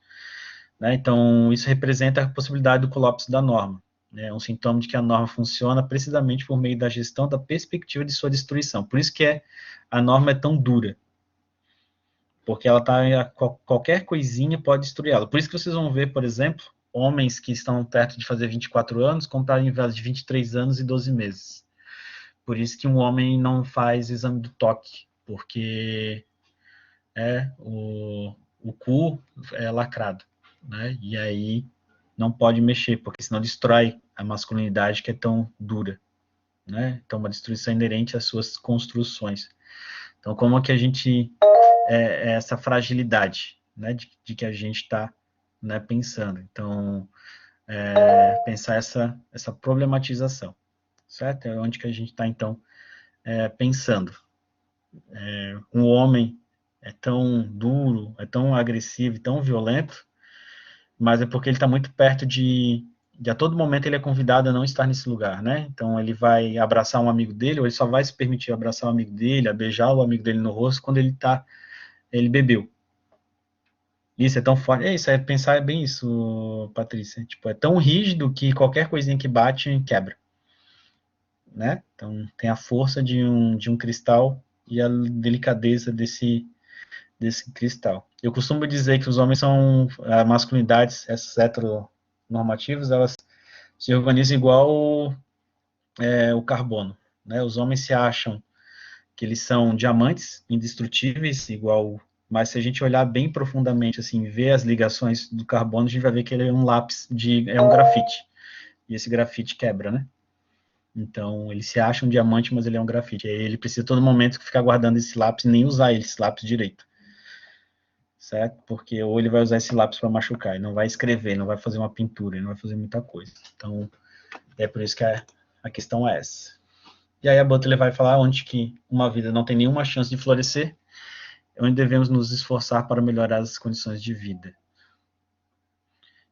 Né? Então, isso representa a possibilidade do colapso da norma. É um sintoma de que a norma funciona precisamente por meio da gestão da perspectiva de sua destruição. Por isso que a norma é tão dura, porque ela tá, qualquer coisinha pode destruir ela. Por isso que vocês vão ver, por exemplo, homens que estão perto de fazer 24 anos comprarem invelas de 23 anos e 12 meses. Por isso que um homem não faz exame do toque, porque o cu é lacrado, né? E aí não pode mexer, porque senão destrói a masculinidade que é tão dura, né? Então, uma destruição inerente às suas construções. Então, como é que a gente essa fragilidade, né, de que a gente está, né, pensando. Então, pensar essa problematização, certo? É onde que a gente está, então, pensando. Um homem é tão duro, é tão agressivo, tão violento, mas é porque ele está muito perto de a todo momento ele é convidado a não estar nesse lugar, né? Então ele vai abraçar um amigo dele, ou ele só vai se permitir abraçar o amigo dele, a beijar o amigo dele no rosto quando ele bebeu. Isso é tão forte. É isso, pensar é bem isso, Patrícia. Tipo, é tão rígido que qualquer coisinha que bate quebra, né? Então tem a força de um cristal e a delicadeza desse cristal. Eu costumo dizer que os homens são masculinidades, essas heteronormativas, elas se organizam igual o carbono, né? Os homens se acham que eles são diamantes indestrutíveis, igual, mas se a gente olhar bem profundamente, assim, ver as ligações do carbono, a gente vai ver que ele é um lápis é um grafite. E esse grafite quebra, né? Então, ele se acha um diamante, mas ele é um grafite. E aí ele precisa todo momento ficar guardando esse lápis e nem usar esse lápis direito. Certo? Porque ou ele vai usar esse lápis para machucar, e não vai escrever, não vai fazer uma pintura, não vai fazer muita coisa. Então, é por isso que a questão é essa. E aí a Butler vai falar onde que uma vida não tem nenhuma chance de florescer, onde devemos nos esforçar para melhorar as condições de vida.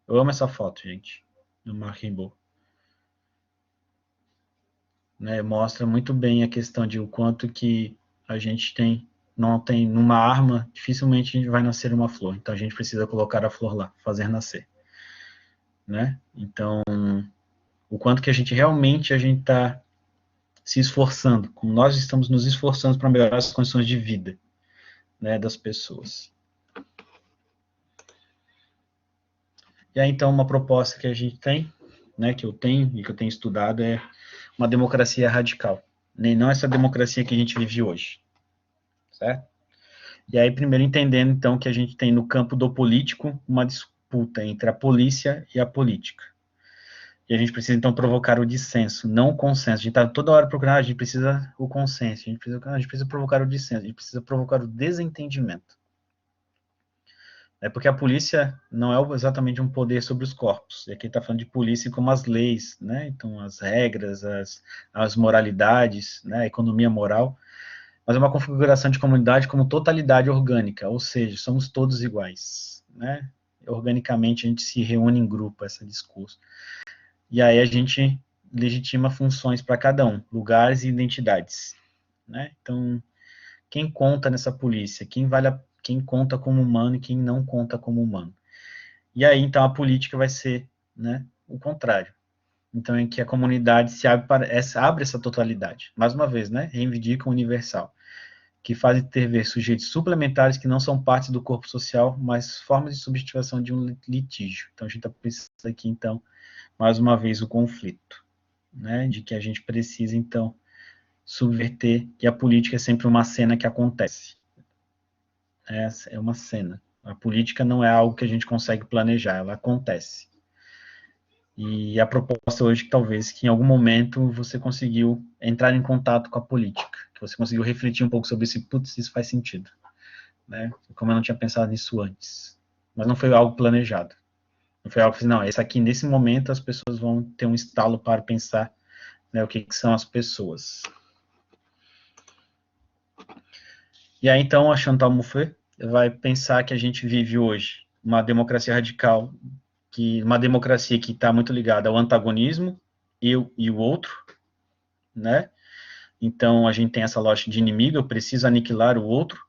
Eu amo essa foto, gente, do Mark Rimbaud. Né, mostra muito bem a questão de o quanto que a gente não tem numa arma, dificilmente vai nascer uma flor. Então a gente precisa colocar a flor lá, fazer nascer. Né? Então, o quanto que a gente está se esforçando, como nós estamos nos esforçando para melhorar as condições de vida, né, das pessoas. E aí, então, uma proposta que a gente tem, né, que eu tenho e que eu tenho estudado, é uma democracia radical, nem não essa democracia que a gente vive hoje, certo? E aí, primeiro entendendo, então, que a gente tem no campo do político uma disputa entre a polícia e a política. E a gente precisa, então, provocar o dissenso, não o consenso. A gente está toda hora procurando, a gente precisa o consenso, a gente precisa provocar o dissenso, a gente precisa provocar o desentendimento. É porque a polícia não é exatamente um poder sobre os corpos. E aqui está falando de polícia como as leis, né? Então, as regras, as moralidades, né? A economia moral. Mas é uma configuração de comunidade como totalidade orgânica, ou seja, somos todos iguais, né? Organicamente a gente se reúne em grupo, esse discurso. E aí a gente legitima funções para cada um, lugares e identidades, né? Então, quem conta nessa polícia? Quem conta como humano e quem não conta como humano? E aí, então, a política vai ser, né, o contrário. Então, em que a comunidade se abre essa totalidade. Mais uma vez, né, reivindica o universal, que faz intervir sujeitos suplementares que não são parte do corpo social, mas formas de substituição de um litígio. Então, a gente está pensando aqui, então, mais uma vez, o conflito, né, de que a gente precisa, então, subverter que a política é sempre uma cena que acontece. É uma cena. A política não é algo que a gente consegue planejar, ela acontece. E a proposta hoje, talvez, que em algum momento você conseguiu entrar em contato com a política, que você conseguiu refletir um pouco sobre isso, putz, isso faz sentido, né? Como eu não tinha pensado nisso antes. Mas não foi algo planejado. Não foi algo que, não, esse aqui, nesse momento, as pessoas vão ter um estalo para pensar, né, o que são as pessoas. E aí, então, a Chantal Mouffe vai pensar que a gente vive hoje uma democracia radical, uma democracia que está muito ligada ao antagonismo, eu e o outro, né? Então, a gente tem essa lógica de inimigo, eu preciso aniquilar o outro.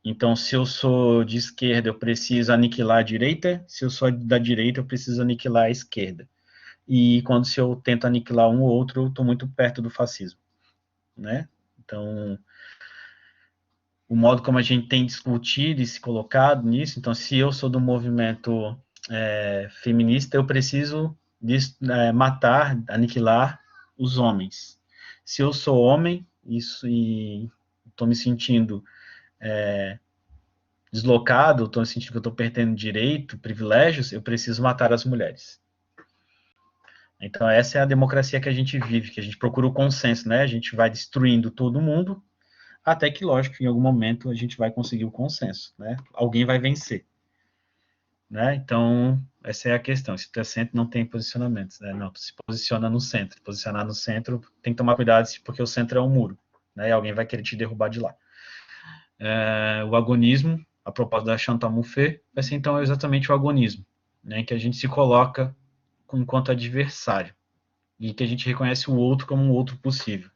Então, se eu sou de esquerda, eu preciso aniquilar a direita. Se eu sou da direita, eu preciso aniquilar a esquerda. E se eu tento aniquilar um ou outro, eu estou muito perto do fascismo, né? Então, o modo como a gente tem discutido e se colocado nisso, então, se eu sou do movimento feminista, eu preciso matar, aniquilar os homens. Se eu sou homem, e estou me sentindo deslocado, estou sentindo que eu estou perdendo direito, privilégios, eu preciso matar as mulheres. Então, essa é a democracia que a gente vive, que a gente procura o consenso, né? A gente vai destruindo todo mundo, até que, lógico, em algum momento a gente vai conseguir o consenso, né? Alguém vai vencer, né? Então, essa é a questão. Se tu é centro, não tem posicionamentos, né? Não, tu se posiciona no centro. Posicionar no centro, tem que tomar cuidado, porque o centro é um muro, né? E alguém vai querer te derrubar de lá. O agonismo, a proposta da Chantal Mouffe, vai ser então exatamente o agonismo, né, que a gente se coloca enquanto adversário e que a gente reconhece o outro como um outro possível.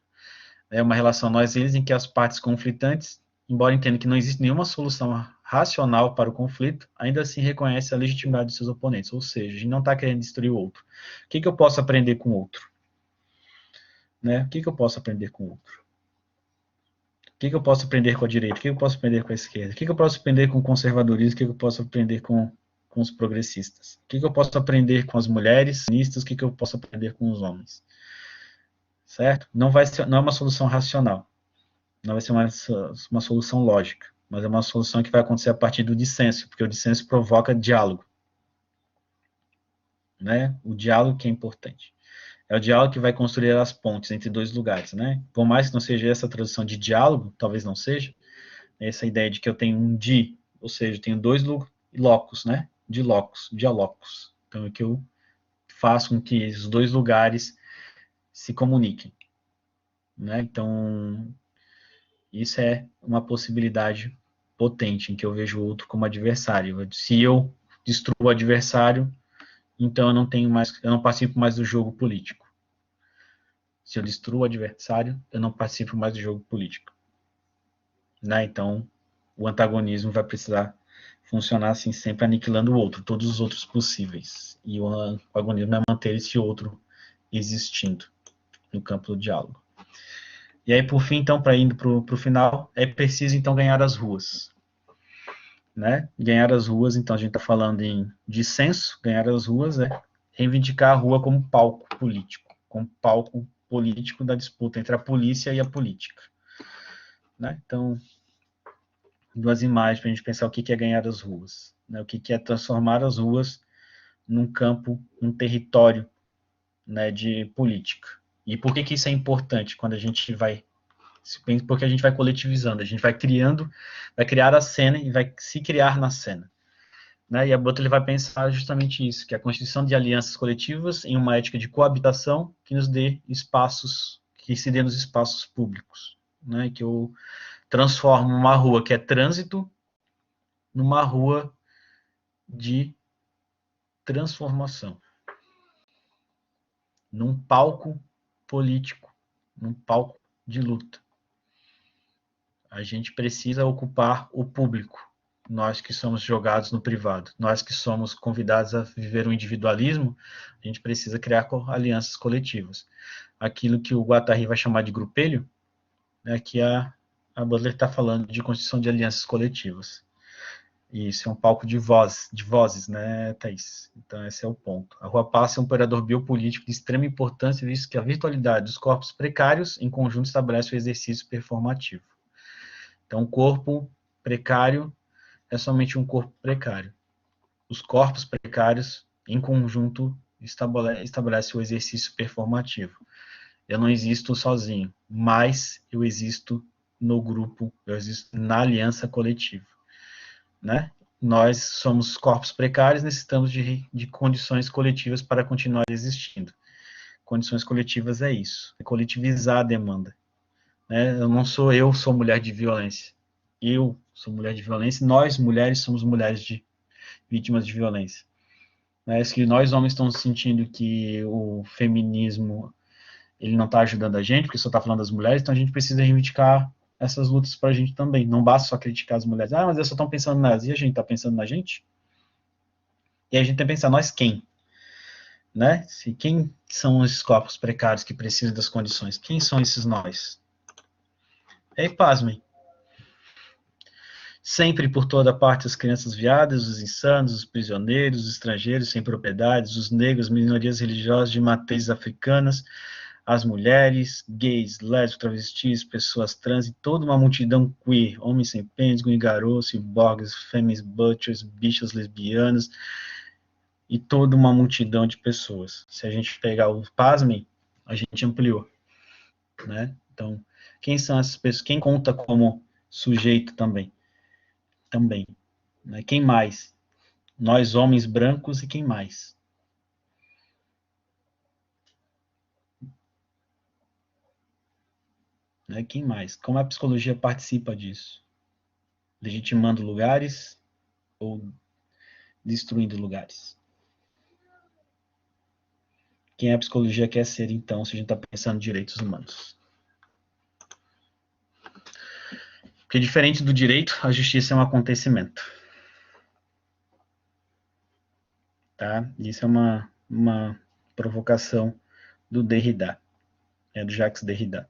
É uma relação nós-eles em que as partes conflitantes, embora entendam que não existe nenhuma solução racional para o conflito, ainda assim reconhece a legitimidade de seus oponentes, ou seja, a gente não está querendo destruir o outro. O que eu posso aprender com o outro? Né? O que eu posso aprender com o outro? O que eu posso aprender com a direita? O que eu posso aprender com a esquerda? O que eu posso aprender com o conservadorismo? O que eu posso aprender com os progressistas? O que eu posso aprender com as mulheres feministas? O que eu posso aprender com os homens? Certo? Não é uma solução racional. Não vai ser uma solução lógica. Mas é uma solução que vai acontecer a partir do dissenso, porque o dissenso provoca diálogo. Né? O diálogo que é importante. É o diálogo que vai construir as pontes entre dois lugares, né? Por mais que não seja essa tradução de diálogo, talvez não seja, essa ideia de que eu tenho um di, ou seja, eu tenho dois locos, né? Dialocos. Então, é que eu faço com que os dois lugares se comuniquem, né? Então, isso é uma possibilidade potente em que eu vejo o outro como adversário. Se eu destruo o adversário, então eu não participo mais do jogo político. Se eu destruo o adversário, eu não participo mais do jogo político. Né? Então, o antagonismo vai precisar funcionar assim, sempre aniquilando o outro, todos os outros possíveis. E o antagonismo é manter esse outro existindo no campo do diálogo. E aí, por fim, então, para indo para o final, é preciso, então, ganhar as ruas. Né? Ganhar as ruas, então, a gente está falando em dissenso, ganhar as ruas é reivindicar a rua como palco político, como palco político da disputa entre a polícia e a política. Né? Então, duas imagens para a gente pensar o que é ganhar as ruas, né? O que é transformar as ruas num campo, num território, né, de política. E por que isso é importante quando a gente vai... Porque a gente vai coletivizando, a gente vai criar a cena e vai se criar na cena. Né? E a Butler vai pensar justamente isso, que é a constituição de alianças coletivas em uma ética de coabitação que nos dê espaços, que se dê nos espaços públicos. Né? Que eu transformo uma rua que é trânsito numa rua de transformação, num palco político, num palco de luta. A gente precisa ocupar o público, nós que somos jogados no privado, nós que somos convidados a viver o individualismo, a gente precisa criar alianças coletivas. Aquilo que o Guattari vai chamar de grupelho, né, que a Butler está falando de constituição de alianças coletivas. E isso é um palco de vozes, né, Thaís? Então, esse é o ponto. A Rua Passa é um operador biopolítico de extrema importância, visto que a virtualidade dos corpos precários, em conjunto, estabelece o exercício performativo. Então, o corpo precário é somente um corpo precário. Os corpos precários, em conjunto, estabelecem o exercício performativo. Eu não existo sozinho, mas eu existo no grupo, eu existo na aliança coletiva. Né? Nós somos corpos precários, necessitamos de condições coletivas para continuar existindo. Condições coletivas é isso, é coletivizar a demanda. Né? Eu sou mulher de violência. Eu sou mulher de violência, nós, mulheres, somos mulheres de vítimas de violência. É que nós, homens, estamos sentindo que o feminismo ele não está ajudando a gente, porque só está falando das mulheres, então a gente precisa reivindicar essas lutas para a gente também. Não basta só criticar as mulheres. Mas elas só estão pensando nas... E a gente está pensando na gente? E a gente tem que pensar, nós quem? Né? Quem são esses corpos precários que precisam das condições? Quem são esses nós? E aí, pasmem. Sempre por toda parte as crianças viadas, os insanos, os prisioneiros, os estrangeiros sem propriedades, os negros, minorias religiosas de matrizes africanas, as mulheres, gays, lésbicos, travestis, pessoas trans e toda uma multidão queer, homens sem pêndulo, garotos, ciborgues, fêmeas, butchers, bichas lesbianas e toda uma multidão de pessoas. Se a gente pegar o pasmem, a gente ampliou, né? Então, quem são essas pessoas? Quem conta como sujeito também? Também. Né? Quem mais? Nós, homens brancos, e quem mais? Né? Quem mais? Como a psicologia participa disso? Legitimando lugares ou destruindo lugares? Quem a psicologia quer ser, então, se a gente está pensando em direitos humanos? Porque diferente do direito, a justiça é um acontecimento. Tá? Isso é uma provocação do Derrida, do Jacques Derrida.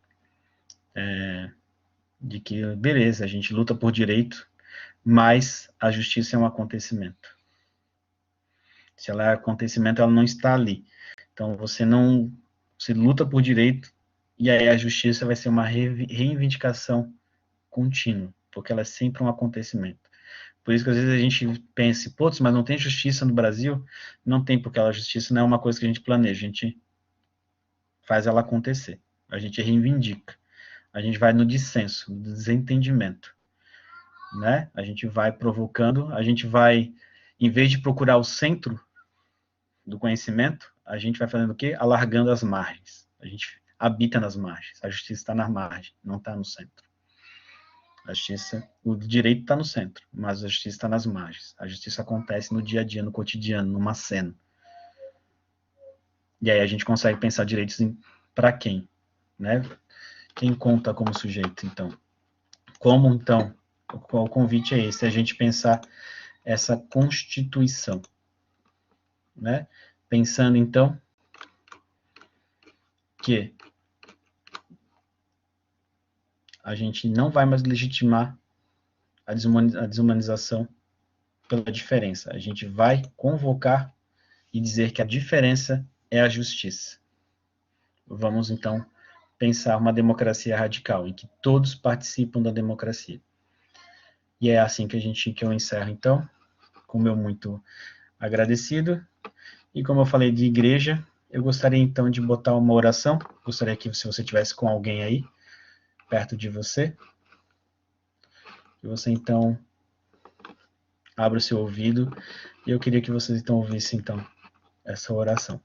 De que, beleza, a gente luta por direito, mas a justiça é um acontecimento. Se ela é acontecimento, ela não está ali. Então, você luta por direito, e aí a justiça vai ser uma reivindicação contínua, porque ela é sempre um acontecimento. Por isso que às vezes a gente pensa, putz, mas não tem justiça no Brasil? Não tem, porque a justiça não é uma coisa que a gente planeja, a gente faz ela acontecer. A gente reivindica. A gente vai no dissenso, no desentendimento. Né? A gente vai provocando, a gente vai, em vez de procurar o centro do conhecimento, a gente vai fazendo o quê? Alargando as margens. A gente habita nas margens. A justiça está na margem, não está no centro. A justiça, o direito está no centro, mas a justiça está nas margens. A justiça acontece no dia a dia, no cotidiano, numa cena. E aí a gente consegue pensar direitos para quem? Né? Quem conta como sujeito, então? Como, então, o convite é esse, a gente pensar essa constituição. Né? Pensando, então, que a gente não vai mais legitimar a desumanização pela diferença. A gente vai convocar e dizer que a diferença é a justiça. vamos então pensar uma democracia radical, em que todos participam da democracia. E é assim que eu encerro, então, com o meu muito agradecido. E como eu falei de igreja, eu gostaria então de botar uma oração. Gostaria que, se você tivesse com alguém aí, perto de você, que você então abra o seu ouvido. E eu queria que vocês então ouvissem então essa oração.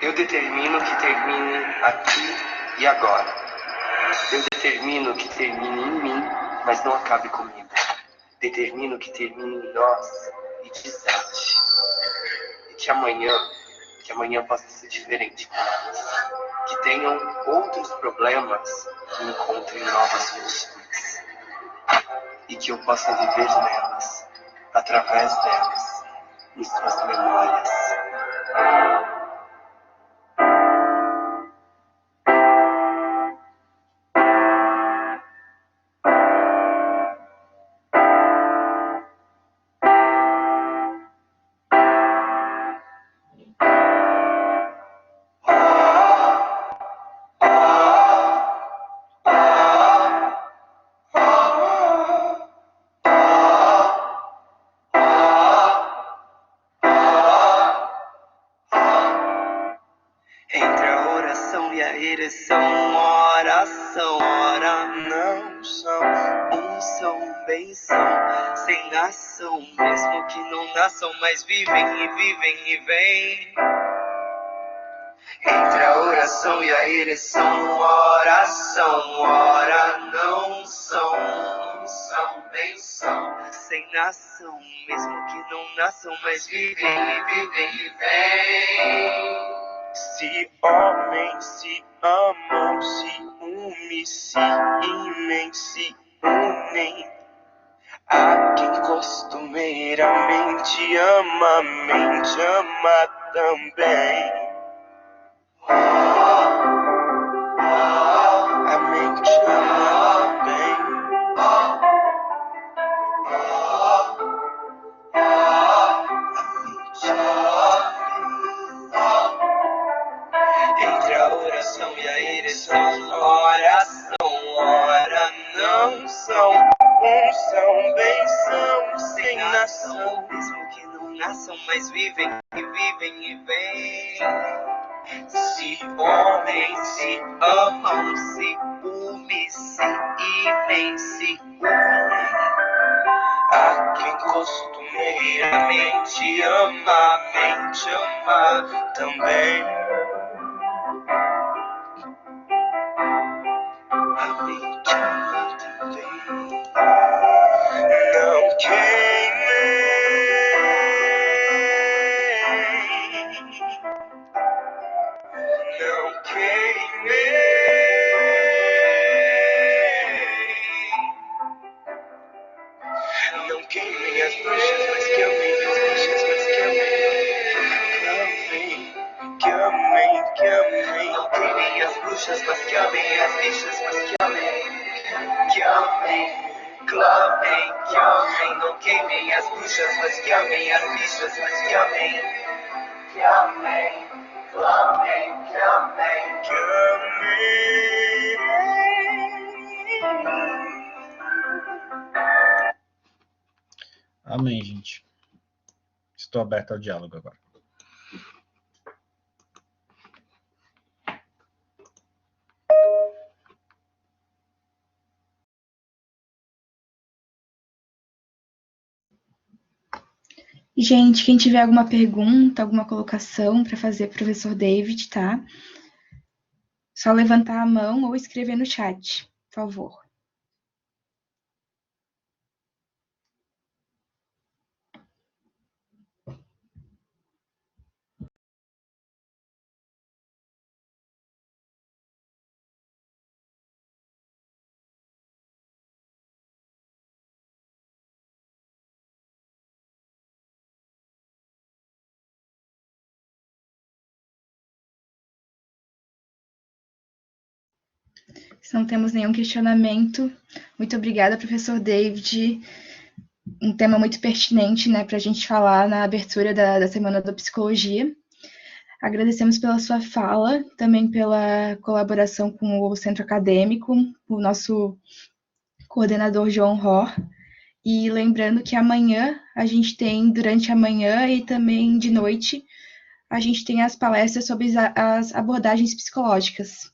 Eu determino que termine aqui e agora. Eu determino que termine em mim, mas não acabe comigo. Determino que termine em nós e desate. E que amanhã possa ser diferente para nós. Que tenham outros problemas e encontrem novas soluções. E que eu possa viver nelas, através delas, em suas memórias. Entre a oração e a ereção, oração, ora não são, bem são, sem ação, mesmo que não nasçam, mas vivem e vêm. Entre a oração e a ereção, oração, ora não são, bem são, sem nação, mesmo que não nasçam, mas vivem e vêm. Se homens se amam, se unem, se imem, se unem. Há quem costumeiramente ama, mente ama também. A mente ama também. Entre a oração e a ereção, oração, ora não são, bem são, sem nação, mesmo que não nasçam, mas vivem e vêm. Se homens se amam, se unem, se imem, se unem. Há quem costumeiramente ama, mente ama também. A mente ama também. Não queimei, não queimei. Não queimem as bruxas, mas que amem as bruxas, mas que amem. Que amem. Não queimem as bruxas, mas que amem as bichas, mas que amem. Que amem, clamem, que amem. Não queimem as bruxas, mas que amem as bichas, mas que amem. Que amem, clamem, que amem. Que amem. Amém, gente. Estou aberto ao diálogo agora. Gente, quem tiver alguma pergunta, alguma colocação para fazer para o professor David, tá? Só levantar a mão ou escrever no chat, por favor. Se não temos nenhum questionamento, muito obrigada, professor David. Um tema muito pertinente, né, para a gente falar na abertura da Semana da Psicologia. Agradecemos pela sua fala, também pela colaboração com o Centro Acadêmico, o nosso coordenador João Hor. E lembrando que amanhã a gente tem, durante a manhã e também de noite, a gente tem as palestras sobre as abordagens psicológicas.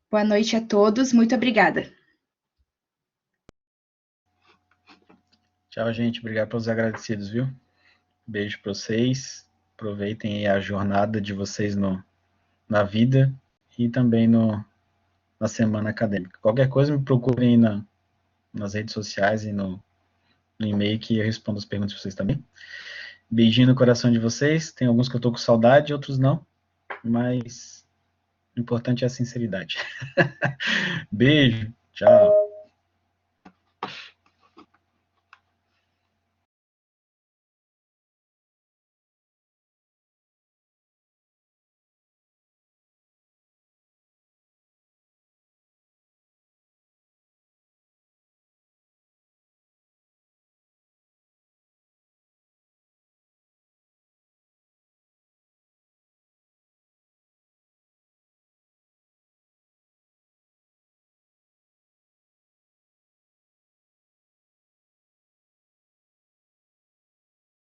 Boa noite a todos, muito obrigada. Tchau, gente. Obrigado pelos agradecidos, viu? Beijo para vocês. Aproveitem aí a jornada de vocês na vida e também na semana acadêmica. Qualquer coisa, me procurem aí nas redes sociais e no e-mail que eu respondo as perguntas de vocês também. Beijinho no coração de vocês. Tem alguns que eu tô com saudade, outros não. Mas o importante é a sinceridade. Beijo. Tchau.